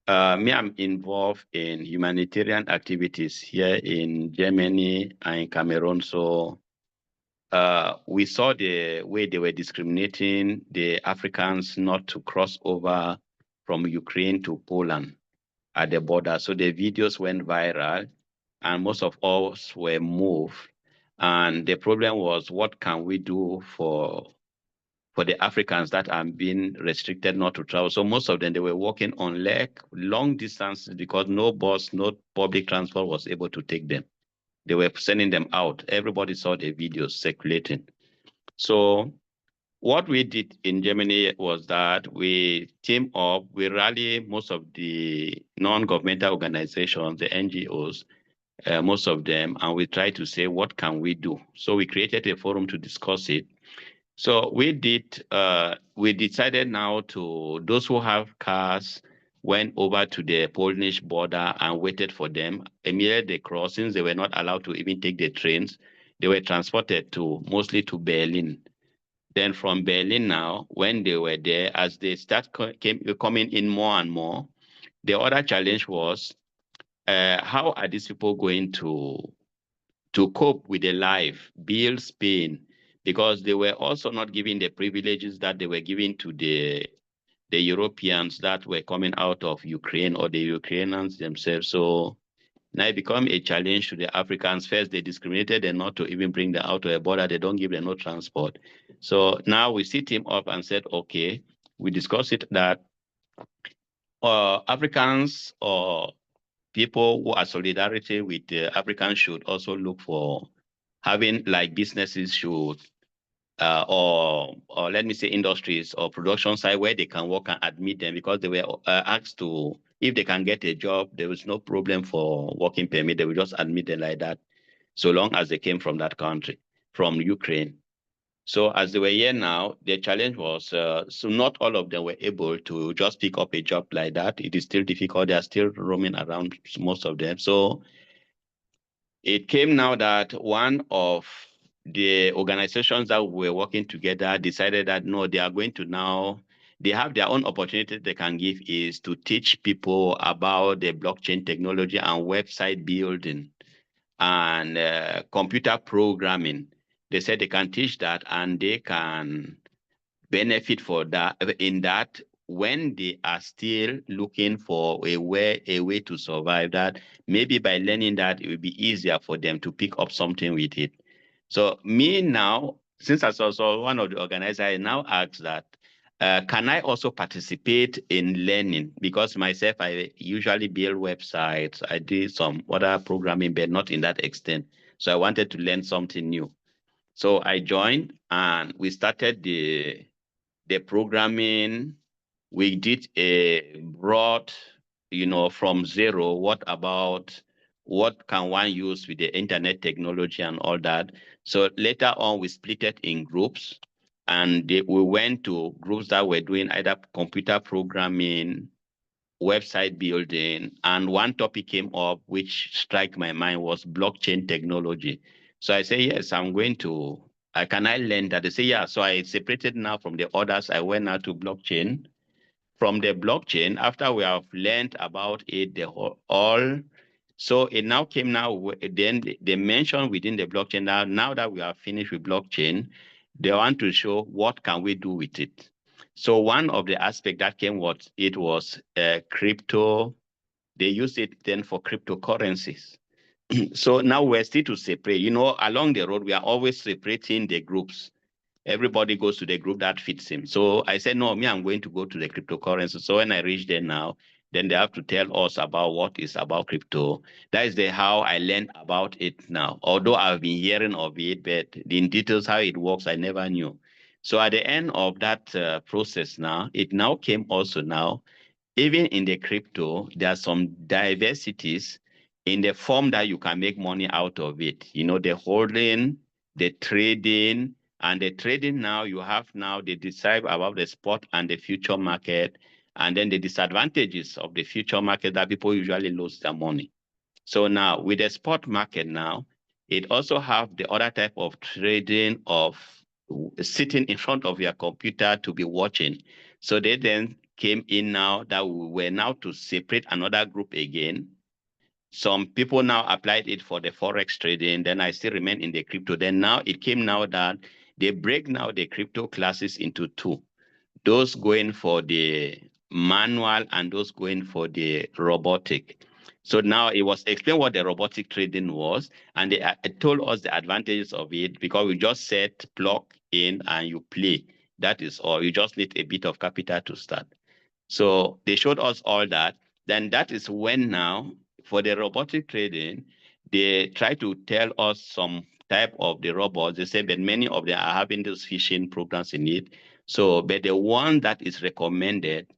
I'm involved in humanitarian activities here in Germany and in Cameroon. So we saw the way they were discriminating the Africans not to cross over from Ukraine to Poland at the border. So the videos went viral and most of us were moved. And the problem was, what can we do for the Africans that are being restricted not to travel? So most of them, they were walking on leg, long distances because no bus, no public transport was able to take them. They were sending them out. Everybody saw the videos circulating. So what we did in Germany was that we team up, we rally most of the non-governmental organizations, the NGOs, most of them, and we try to say, what can we do? So we created a forum to discuss it. So we decided now to, those who have cars went over to the Polish border and waited for them. Immediately they crossed, since they were not allowed to even take the trains, they were transported mostly to Berlin. Then from Berlin now, when they were there, as they coming in more and more, the other challenge was, how are these people going to cope with the life, bills, pain, because they were also not given the privileges that they were given to the Europeans that were coming out of Ukraine or the Ukrainians themselves. So now it become a challenge to the Africans. First, they discriminated them not to even bring them out to a border. They don't give them no transport. So now we sit him up and said, okay, we discuss it that Africans or people who are solidarity with the Africans should also look for having like businesses should or let me say industries or production side where they can work and admit them, because they were asked to, if they can get a job, there was no problem for working permit. They will just admit them like that, so long as they came from that country, from Ukraine. So as they were here now, the challenge was, so not all of them were able to just pick up a job like that. It is still difficult. They are still roaming around, most of them. So it came now that one of the organizations that were working together decided that no, they are going to now, they have their own opportunity they can give, is to teach people about the blockchain technology and website building and computer programming. They said they can teach that and they can benefit for that in that when they are still looking for a way to survive, that maybe by learning that it will be easier for them to pick up something with it. So me now, since I was also one of the organizers, I now ask that, can I also participate in learning? Because myself, I usually build websites. I did some other programming, but not in that extent. So I wanted to learn something new. So I joined and we started the programming. We did a broad, from zero, what can one use with the internet technology and all that. So later on, we split it in groups and we went to groups that were doing either computer programming, website building, and one topic came up which struck my mind was blockchain technology. So I say, yes, I'm going to, can I learn that? They say, yeah. So I separated now from the others. I went now to blockchain. From the blockchain, after we have learned about it, so it now came now, then they mentioned within the blockchain now that we are finished with blockchain, they want to show what can we do with it. So one of the aspects that came was, it was crypto. They use it then for cryptocurrencies. So now we're still to separate, along the road, we are always separating the groups. Everybody goes to the group that fits him. So I said, no, I'm going to go to the cryptocurrency. So when I reach there now, then they have to tell us about what is about crypto. That is how I learned about it now. Although I've been hearing of it, but in details how it works, I never knew. So at the end of that process now, it now came also now, even in the crypto, there are some diversities in the form that you can make money out of it. The holding, the trading, and the trading now, you have now, they decide about the spot and the future market, and then the disadvantages of the future market that people usually lose their money. So now with the spot market now, it also have the other type of trading of sitting in front of your computer to be watching. So they then came in now that we were now to separate another group again. Some people now applied it for the forex trading. Then I still remain in the crypto. Then now it came now that they break now the crypto classes into two. Those going for the manual and those going for the robotic. So now it was explained what the robotic trading was, and they told us the advantages of it because we just set, plug in, and you play. That is all. You just need a bit of capital to start. So they showed us all that. Then that is when now, for the robotic trading, they try to tell us some type of the robots. They say, but many of them are having those phishing programs in it. So, but the one that is recommended,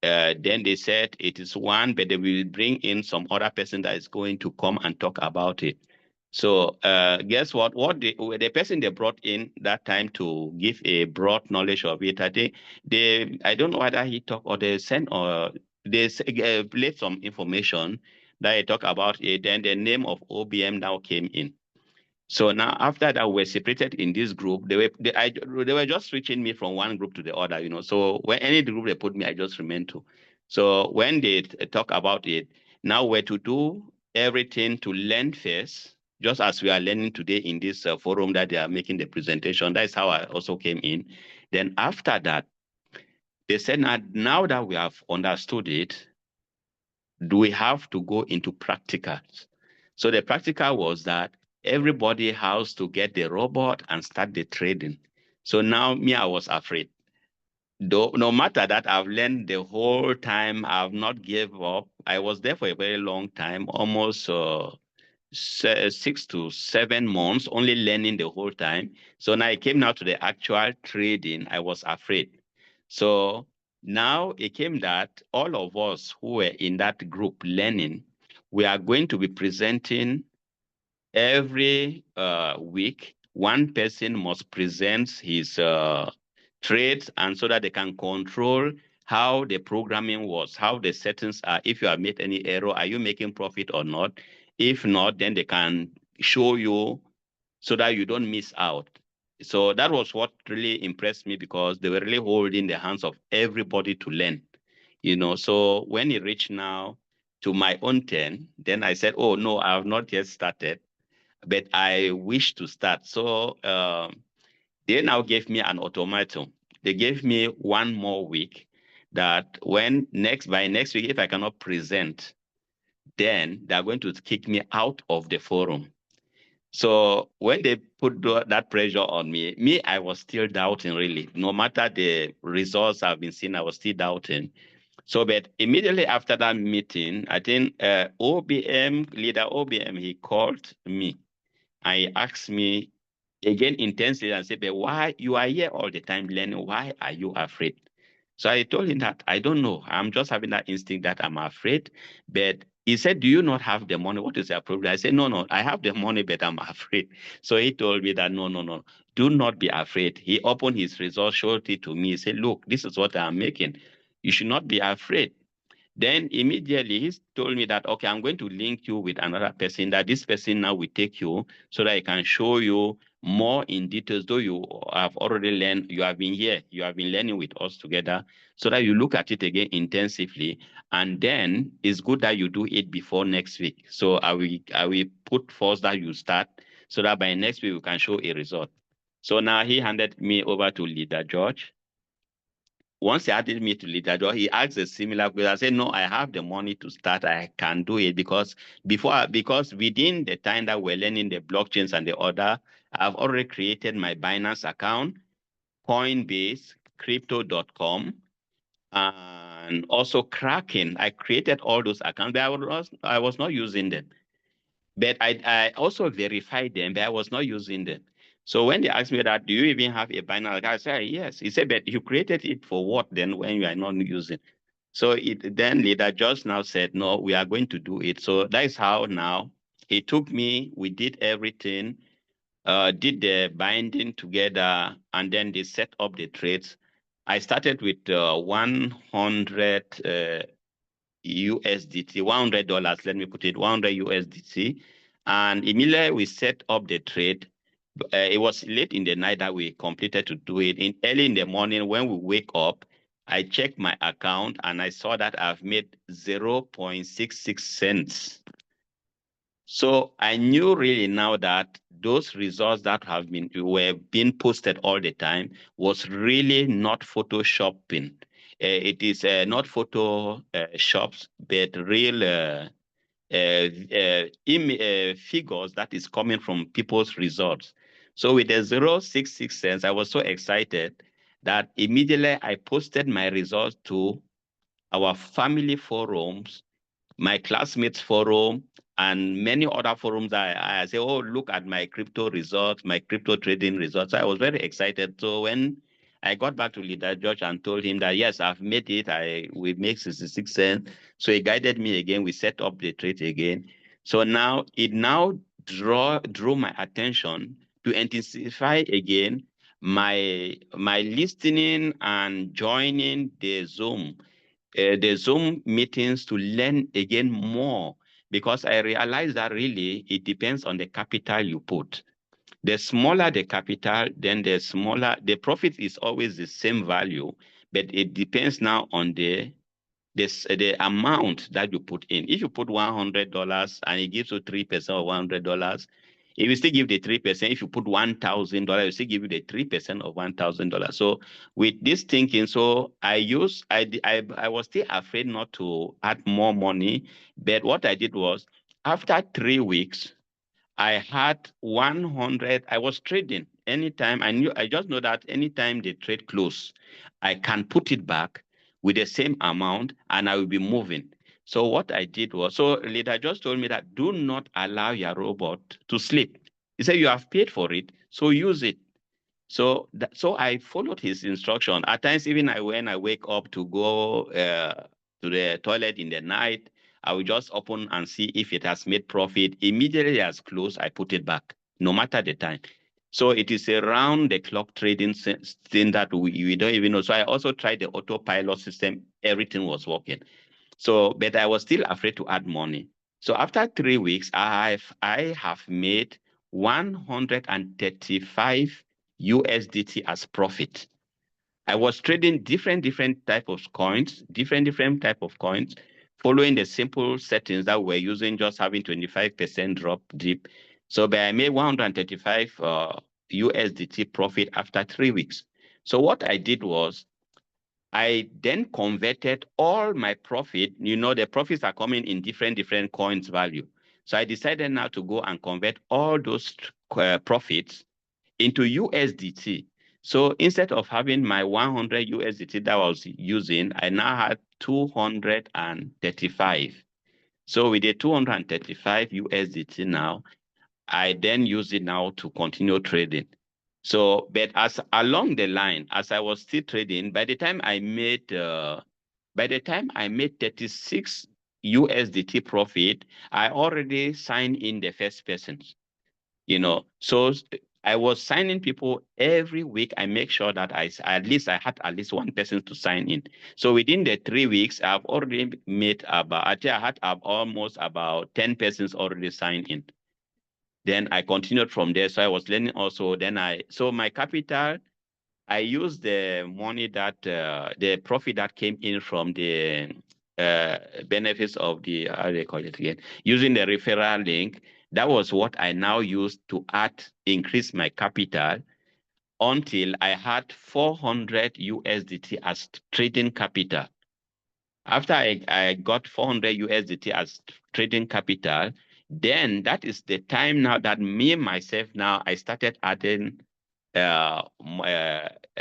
then they said it is one, but they will bring in some other person that is going to come and talk about it. So guess what? What the person they brought in that time to give a broad knowledge of it, I think I don't know whether he talked or they sent or they played some information that he talked about it. Then the name of OBM now came in. So now after that, we're separated in this group. They were just switching me from one group to the other, you know. So when any group they put me, I just remain to. So when they talk about it, now we're to do everything to learn first, just as we are learning today in this forum that they are making the presentation. That's how I also came in. Then after that, they said now that we have understood it, do we have to go into practicals? So the practical was that everybody has to get the robot and start the trading. So now me, I was afraid. Though no matter that I've learned the whole time, I've not gave up. I was there for a very long time, almost 6 to 7 months, only learning the whole time. So now I came now to the actual trading. I was afraid. So now it came that all of us who were in that group learning, we are going to be presenting every week. One person must present his trades, and so that they can control how the programming was, how the settings are. If you have made any error, are you making profit or not? If not, then they can show you so that you don't miss out. So that was what really impressed me because they were really holding the hands of everybody to learn. You know, so when it reached now to my own turn, then I said, oh no, I have not yet started, but I wish to start. So they now gave me an ultimatum. They gave me one more week that by next week, if I cannot present, then they're going to kick me out of the forum. So when they put that pressure on me, I was still doubting really. No matter the results I've been seeing, I was still doubting. So, but immediately after that meeting, I think leader OBM, he called me. I asked me again intensely and said, but why you are here all the time learning? Why are you afraid? So I told him that I don't know. I'm just having that instinct that I'm afraid. But he said, do you not have the money? What is your problem? I said, no, I have the money, but I'm afraid. So he told me that, no, do not be afraid. He opened his results, showed it to me. He said, look, this is what I'm making. You should not be afraid. Then immediately he told me that, okay, I'm going to link you with another person, that this person now will take you so that I can show you more in details, though you have already learned, you have been here, you have been learning with us together, so that you look at it again intensively. And then it's good that you do it before next week. So I will put force that you start so that by next week we can show a result. So now he handed me over to Leader George. Once he added me to Leader, he asked a similar question. I said, no, I have the money to start. I can do it because within the time that we're learning the blockchains and the other, I've already created my Binance account, Coinbase, crypto.com, and also Kraken. I created all those accounts, but I was not using them. But I also verified them, but I was not using them. So when they asked me that, do you even have a binary account? I said, yes. He said, but you created it for what then when you are not using? So then Leader just now said, no, we are going to do it. So that is how now he took me, we did everything, did the binding together, and then they set up the trades. I started with 100 USDT, $100, let me put it, 100 USDT. And immediately we set up the trade. It was late in the night that we completed to do it. Early in the morning when we wake up, I checked my account and I saw that I've made 0.66 cents So I knew really now that those results that were being posted all the time was really not photoshopping. It is not photo shops, but real figures that is coming from people's results. So with the 0.66 cents, I was so excited that immediately I posted my results to our family forums, my classmates forum, and many other forums. I say, oh, look at my crypto results, my crypto trading results. I was very excited. So when I got back to Leader George and told him that, yes, I've made it, we make 66 cents. So he guided me again. We set up the trade again. So now it drew my attention to intensify again my listening and joining the Zoom meetings to learn again more, because I realized that really it depends on the capital you put. The smaller the capital, then the profit is always the same value, but it depends now on the amount that you put in. If you put $100 and it gives you 3% of $100, it will still give the 3%. If you put $1,000, it will still give you the 3% of $1,000. So with this thinking, so I was still afraid not to add more money. But what I did was, after 3 weeks, I had 100. I was trading anytime. I just know that anytime the trade close, I can put it back with the same amount and I will be moving. So what I did was, so leader just told me that do not allow your robot to sleep. He said, you have paid for it, so use it. So I followed his instruction. At times, even when I wake up to go to the toilet in the night, I will just open and see if it has made profit. Immediately as closed, I put it back, no matter the time. So it is a round the clock trading thing that we don't even know. So I also tried the autopilot system. Everything was working. So, but I was still afraid to add money. So after 3 weeks, I have made 135 USDT as profit. I was trading different type of coins, different type of coins, following the simple settings that we're using, just having 25% drop dip. So but I made 135 USDT profit after 3 weeks. So what I did was I then converted all my profit. The profits are coming in different coins value. So I decided now to go and convert all those profits into USDT. So instead of having my 100 USDT that I was using, I now had 235. So with the 235 USDT now, I then use it now to continue trading. So, but as along the line, as I was still trading, by the time I made 36 USDT profit, I already signed in the first person. So I was signing people every week. I make sure that I had at least one person to sign in. So within the 3 weeks, I've already made actually I had almost about 10 persons already signed in. Then I continued from there. So I was learning also. So my capital, I used the money the profit that came in from the benefits of how do they call it again? Using the referral link. That was what I now used to increase my capital until I had 400 USDT as trading capital. After I got 400 USDT as trading capital, then that is the time now that myself, now I started adding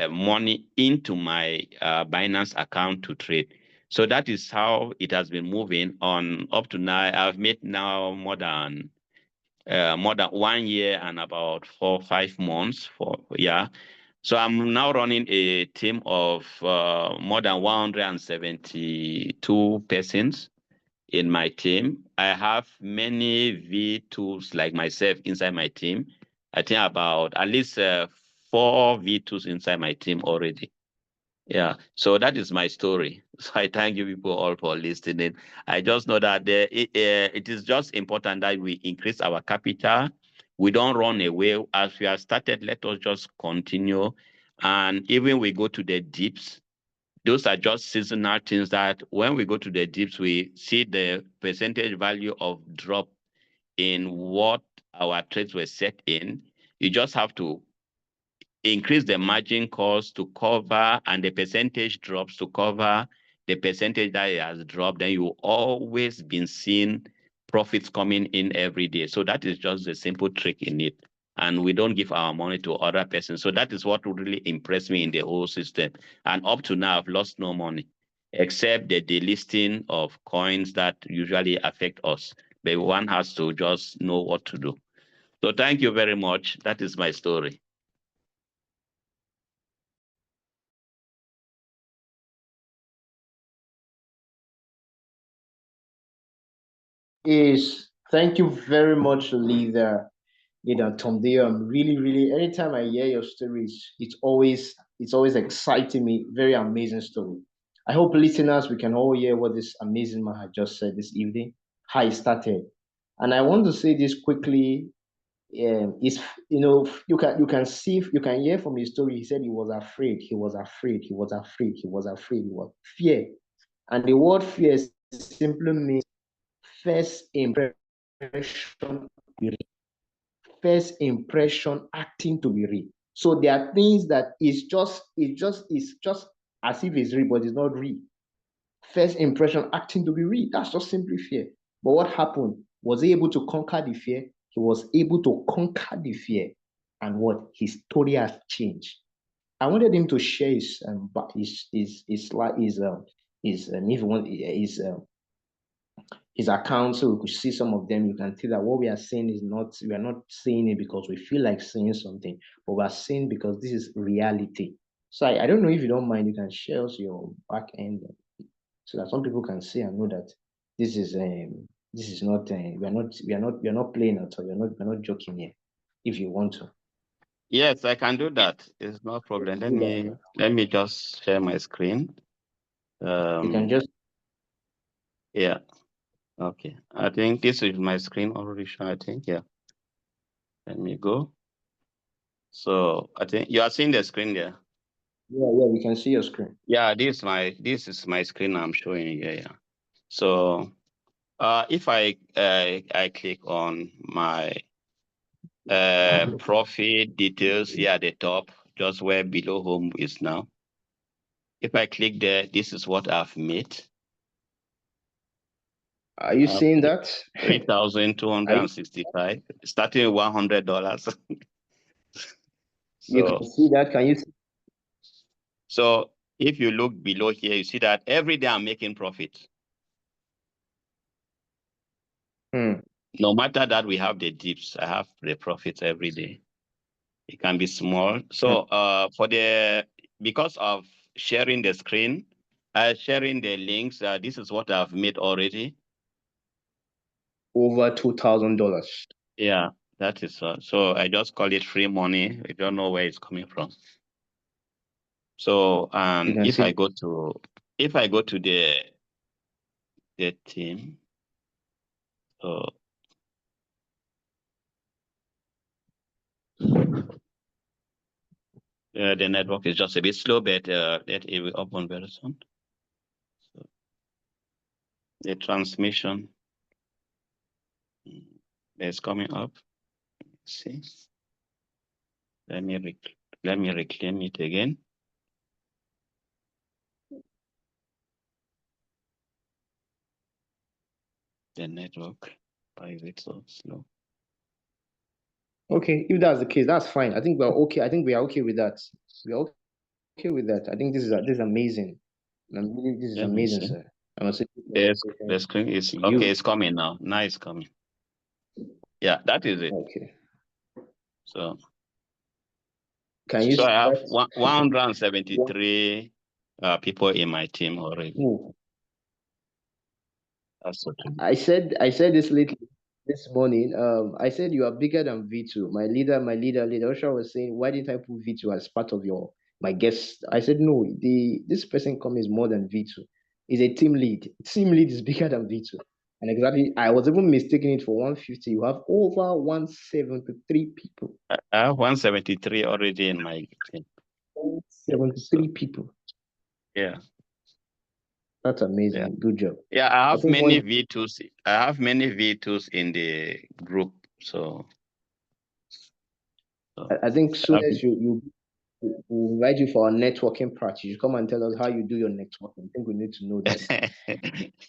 money into my Binance account to trade. So that is how it has been moving on up to now. I've made now more than 1 year and about 4 or 5 months yeah. So I'm now running a team of more than 172 persons in my team. I have many V2s like myself inside my team. I think about at least 4 V2s inside my team already. Yeah, so that is my story. So I thank you people all for listening. I just know that it is just important that we increase our capital. We don't run away. As we have started, let us just continue. And even we go to the dips, those are just seasonal things that when we go to the dips, we see the percentage value of drop in what our trades were set in, you just have to increase the margin cost to cover, and the percentage drops to cover the percentage that it has dropped, then you always been seeing profits coming in every day. So that is just the simple trick in it. And we don't give our money to other persons. So that is what really impressed me in the whole system. And up to now, I've lost no money, except the delisting of coins that usually affect us. But one has to just know what to do. So thank you very much. That is my story. Thank you very much, Leader Tomdio. I'm really, anytime I hear your stories, it's always exciting me. Very amazing story. I hope listeners, we can all hear what this amazing man had just said this evening, how he started. And I want to say this quickly. Is you can hear from his story. He said he was afraid, he was afraid, he was afraid, he was afraid, he was fear. And the word fear simply means first impression, first impression acting to be real. So there are things that it's just as if it's real, but it's not real. First impression acting to be real. That's just simply fear. But what happened? Was he able to conquer the fear? He was able to conquer the fear, and what his story has changed. I wanted him to share his account so we could see some of them. You can see that what we are saying is not, we are not saying it because we feel like saying something, but we are saying because this is reality. So I don't know if you don't mind, you can share us your back end so that some people can see and know that this is not we are not playing at all. We're not joking here. If you want to, Yes, I can do that. It's no problem. Let me just share my screen. You can just Yeah. Okay. I think this is my screen already shown, I think. Yeah. Let me go. So I think you are seeing the screen there. yeah, we can see your screen. Yeah, this is my screen I'm showing you. Yeah. So if I click on my profit details here at the top, just where below home is now. If I click there, this is what I've made. Are you seeing that? $3,265, starting with $100. You can So, see that. Can you see? so if you look below here, you see that every day I'm making profit. No matter that we have the dips, I have the profits every day. It can be small. So because of sharing the screen, sharing the links, this is what I've made already. Over $2,000. Yeah, that is so I just call it free money. I don't know where it's coming from. So if I go to the team, so the network is just a bit slow, but that it will open very soon. So the transmission is coming up. Let's see. Let me reclaim it again. The network, why is it so slow? Okay, if that's the case, that's fine. I think we're okay. I think we are okay with that. We are okay with that. I think this is amazing. This is amazing, sir. I must say, the screen is okay. It's coming now. Now it's coming. Yeah, that is it. Okay. So can you? So I have 173 people in my team already. Ooh. That's okay. I said this lately this morning. I said you are bigger than V2. My leader, Osha was saying, why didn't I put V2 as part of my guest? I said no. This person is more than V2. He's a team lead. Team lead is bigger than V2. And exactly, I was even mistaking it for 150. You have over 173 people. I have 173 already in my team. 173 people. Yeah. That's amazing. Yeah. Good job. Yeah, I have think many one- V2s. I have many V2s in the group. So, I think soon have- as we'll invite you for our networking party. You come and tell us how you do your networking. I think we need to know that.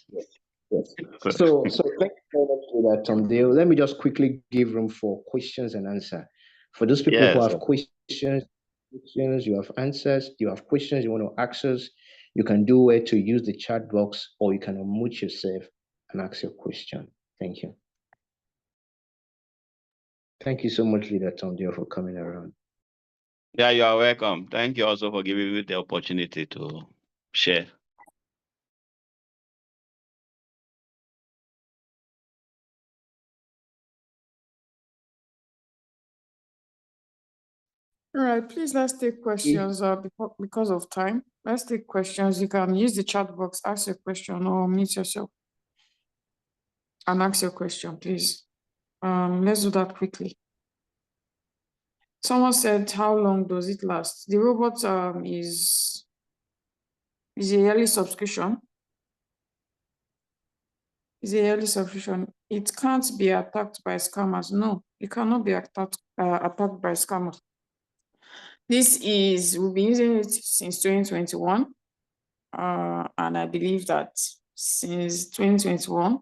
Yes. So thank you very much for that, Tomdio. Let me just quickly give room for questions and answer. For those people who yes. have questions, you have answers, you have questions you want to ask us, you can do it to use the chat box, or you can unmute yourself and ask your question. Thank you. Thank you so much, Leader Tomdio, for coming around. Yeah, you are welcome. Thank you also for giving me the opportunity to share. All right, please let's take questions because of time. Let's take questions. You can use the chat box, ask your question, or mute yourself and ask your question, please. Let's do that quickly. Someone said, how long does it last? The robot is a yearly subscription. Is a yearly subscription. It can't be attacked by scammers. No, it cannot be attacked by scammers. We've been using it since 2021. And I believe that since 2021,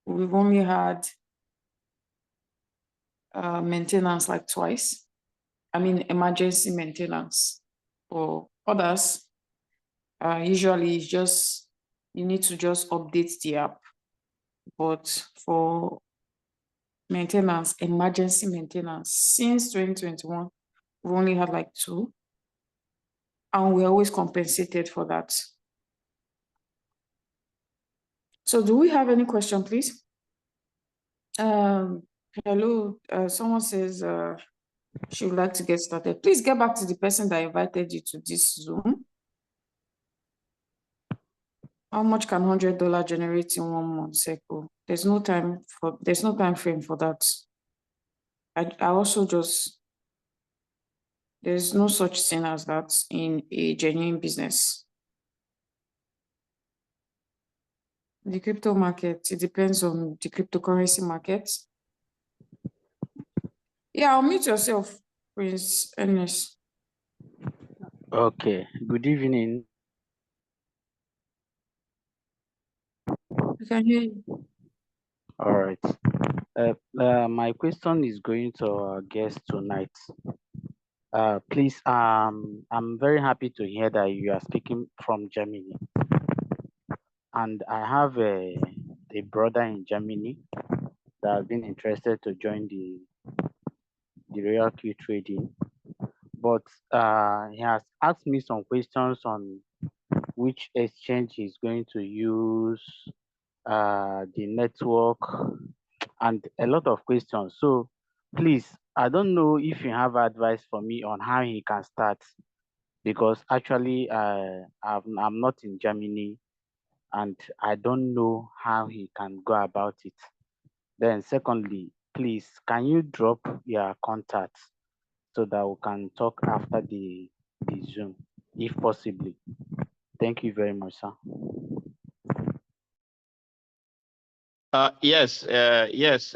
we've only had maintenance like twice. I mean, emergency maintenance. For others, usually it's just, you need to just update the app. But for maintenance, emergency maintenance, since 2021, we've only had like 2. And we're always compensated for that. So do we have any question, please? Hello, someone says she would like to get started. Please get back to the person that invited you to this Zoom. How much can $100 generate in 1 month, Seko? There's no time frame for that. I also just, there's no such thing as that in a genuine business. The crypto market, it depends on the cryptocurrency market. Yeah, I'll mute yourself, Prince Ernest. Okay, good evening. I can hear you. All right. My question is going to our guest tonight. Please, I'm very happy to hear that you are speaking from Germany. And I have a brother in Germany that has been interested to join the RoyalQ trading. But he has asked me some questions on which exchange he's going to use, the network, and a lot of questions. So please, I don't know if you have advice for me on how he can start, because actually I'm not in Germany and I don't know how he can go about it. Then secondly, please, can you drop your contacts so that we can talk after the Zoom, if possibly? Thank you very much, sir. Yes,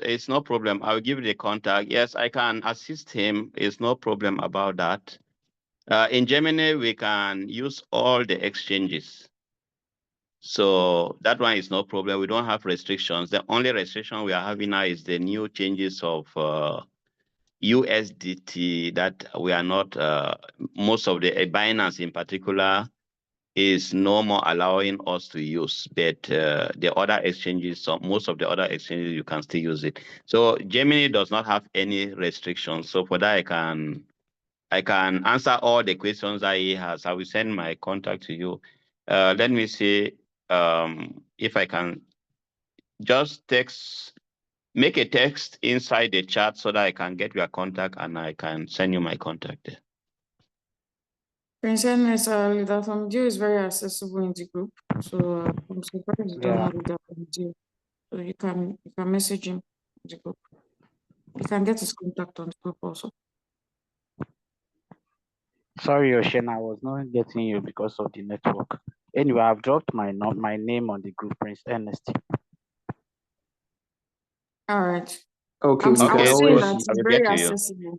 it's no problem. I'll give you the contact. Yes, I can assist him. It's no problem about that. In Germany, we can use all the exchanges. So that one is no problem. We don't have restrictions. The only restriction we are having now is the new changes of USDT that we are not, most of the Binance in particular is no more allowing us to use, but the other exchanges, so most of the other exchanges, you can still use it. So Germany does not have any restrictions. So for that, I can answer all the questions that he has. I will send my contact to you. Let me see if I can just make a text inside the chat so that I can get your contact and I can send you my contact there. Prince Ernest, Leader Tomdio is very accessible in the group. So I'm surprised you don't know Leader Tomdio. So you can message him in the group. You can get his contact on the group also. Sorry, Ocean, I was not getting you because of the network. Anyway, I've dropped my name on the group, Prince Ernest. All right. Okay, I we can would say always. that I'll it's be very back to you. accessible.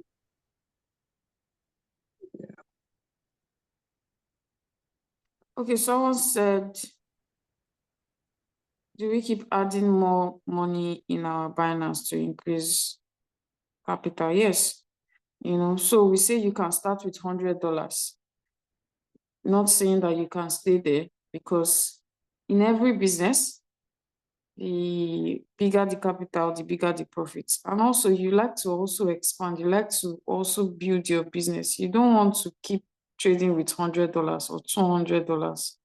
Okay, someone said, do we keep adding more money in our Binance to increase capital? Yes. So we say you can start with $100. Not saying that you can stay there, because in every business, the bigger the capital, the bigger the profits. And also, you like to also expand. You like to also build your business. You don't want to keep trading with $100 or $200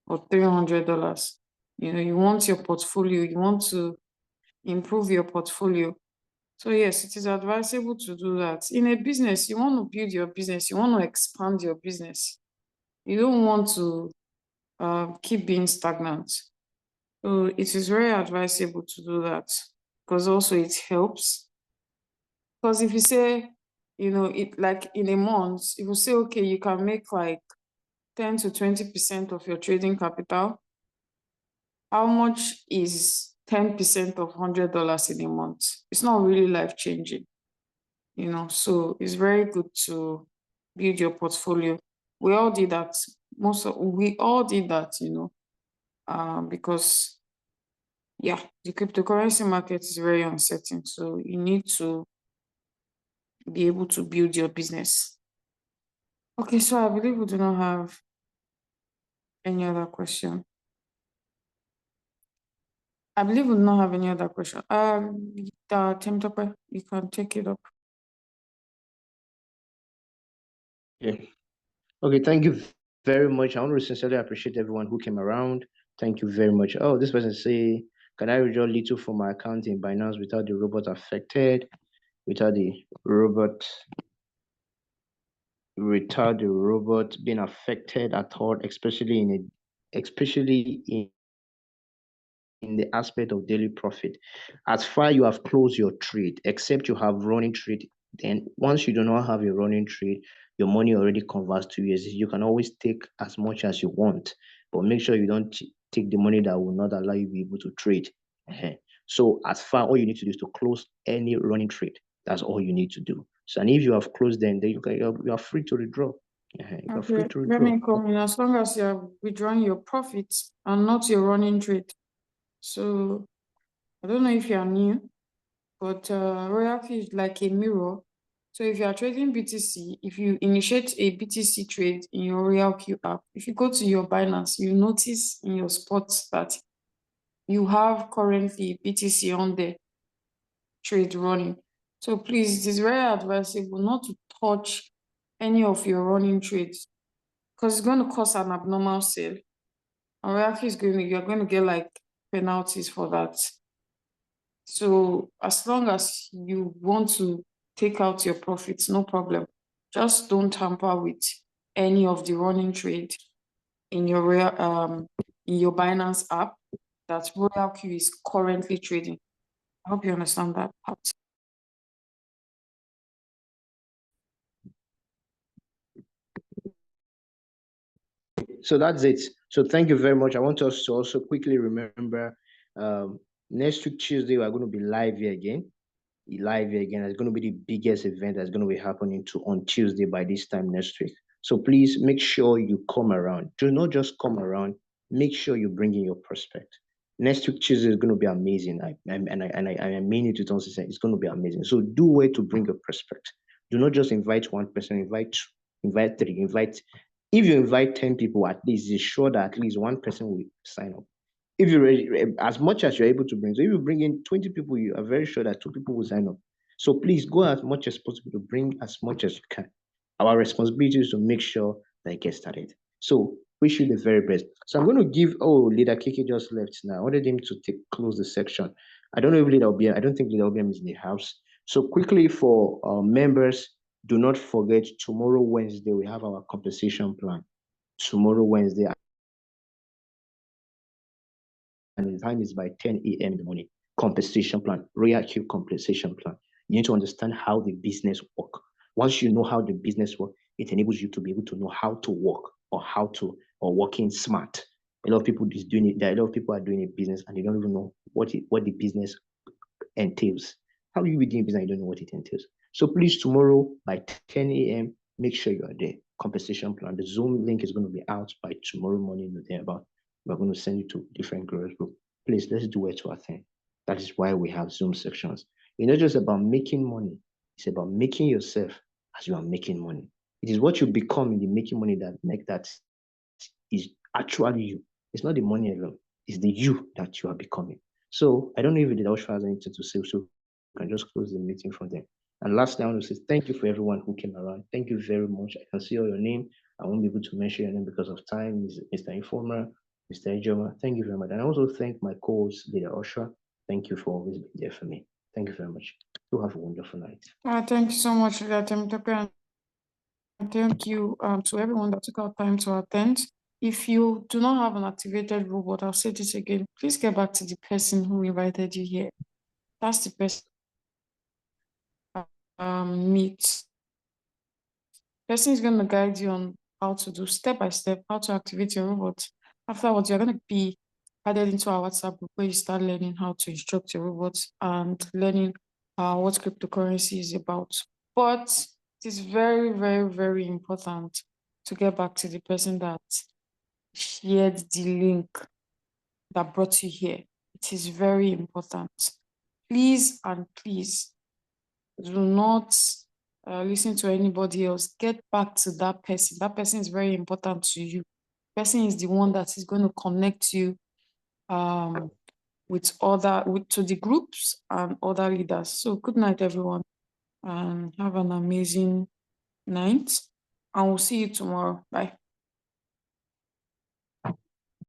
or $300. You want your portfolio. You want to improve your portfolio. So yes, it is advisable to do that. In a business, you want to build your business. You want to expand your business. You don't want to keep being stagnant. So it is very advisable to do that, because also it helps. Because if you say, it like in a month, if you say, okay, you can make like 10 to 20% of your trading capital, how much is 10% of $100 in a month? It's not really life-changing, so it's very good to build your portfolio. We all did that. We all did that, because yeah, the cryptocurrency market is very uncertain. So you need to be able to build your business. Okay, so I believe we do not have any other question. I believe we do not have any other question. Temtope, you can take it up. Yeah. Okay, thank you very much. I want to sincerely appreciate everyone who came around. Thank you very much. Oh, this person say, can I withdraw little from my account in Binance without the robot affected? Without the robot being affected at all, especially in the aspect of daily profit. As far you have closed your trade, except you have running trade, then once you do not have a running trade, your money already converts to USD. You can always take as much as you want, but make sure you don't take the money that will not allow you to be able to trade. So as far, all you need to do is to close any running trade. That's all you need to do. So, and if you have closed them, then you are free to withdraw. You are free to withdraw. Let me come in. As long as you are withdrawing your profits and not your running trade. So I don't know if you are new, but RoyalQ is like a mirror. So if you are trading BTC, if you initiate a BTC trade in your RoyalQ app, if you go to your Binance, you notice in your spots that you have currently BTC on the trade running. So please, it is very advisable not to touch any of your running trades, because it's going to cause an abnormal sale. And you're going to get like penalties for that. So as long as you want to take out your profits, no problem. Just don't tamper with any of the running trade in your Binance app that RoyalQ is currently trading. I hope you understand that part. So that's it. So thank you very much. I want us to also quickly remember, next week Tuesday we're going to be live here again. It's going to be the biggest event that's going to be happening on Tuesday by this time next week. So please make sure you come around. Do not just come around. Make sure you bring in your prospect. Next week Tuesday is going to be amazing. I mean it with all sincerity. It's going to be amazing. So do way to bring your prospect. Do not just invite one person. Invite two, invite three, If you invite 10 people, at least it's sure that at least one person will sign up. If you as much as you're able to bring, so if you bring in 20 people, you are very sure that 2 people will sign up. So please go as much as possible to bring as much as you can. Our responsibility is to make sure that it gets started. So wish you the very best. So I'm going to give, Leader Kiki just left now. I wanted him to close the section. I don't know if Leader Obiam, I don't think Leader Obiam is in the house. So quickly for members, do not forget tomorrow, Wednesday, we have our compensation plan. Tomorrow, Wednesday, and the time is by 10 a.m. in the morning. Compensation plan, RoyalQ compensation plan. You need to understand how the business work. Once you know how the business work, it enables you to be able to know how to work or working smart. A lot of people is doing it. There are a lot of people are doing a business and they don't even know what the business entails. How do you be doing business and you don't know what it entails? So please, tomorrow by 10 a.m., make sure you are there. Compensation plan. The Zoom link is going to be out by tomorrow morning. We're going to send you to different growers group. Please, let's do it to attend. That is why we have Zoom sections. It's not just about making money. It's about making yourself as you are making money. It is what you become in the making money that is actually you. It's not the money alone. It's the you that you are becoming. So I don't know if the Osha has anything to say, so we can just close the meeting from there. And lastly, I want to say thank you for everyone who came around. Thank you very much. I can see all your name. I won't be able to mention your name because of time. Mr. Informer, Mr. Ejoma, thank you very much. And I also thank my co-host, Leader Osha. Thank you for always being there for me. Thank you very much. You have a wonderful night. Thank you so much, Leader Temitope, and thank you to everyone that took out time to attend. If you do not have an activated robot, I'll say this again, please get back to the person who invited you here. That's the person meet. Person is going to guide you on how to do step by step, how to activate your robot. Afterwards, you're going to be added into our WhatsApp group where you start learning how to instruct your robots and learning what cryptocurrency is about. But it is very, very, very important to get back to the person that shared the link that brought you here. It is very important. Please and please do not listen to anybody else. Get back to that person. That person is very important to you. Person is the one that is going to connect you to the groups and other leaders. So good night, everyone, and have an amazing night. And we'll see you tomorrow. Bye.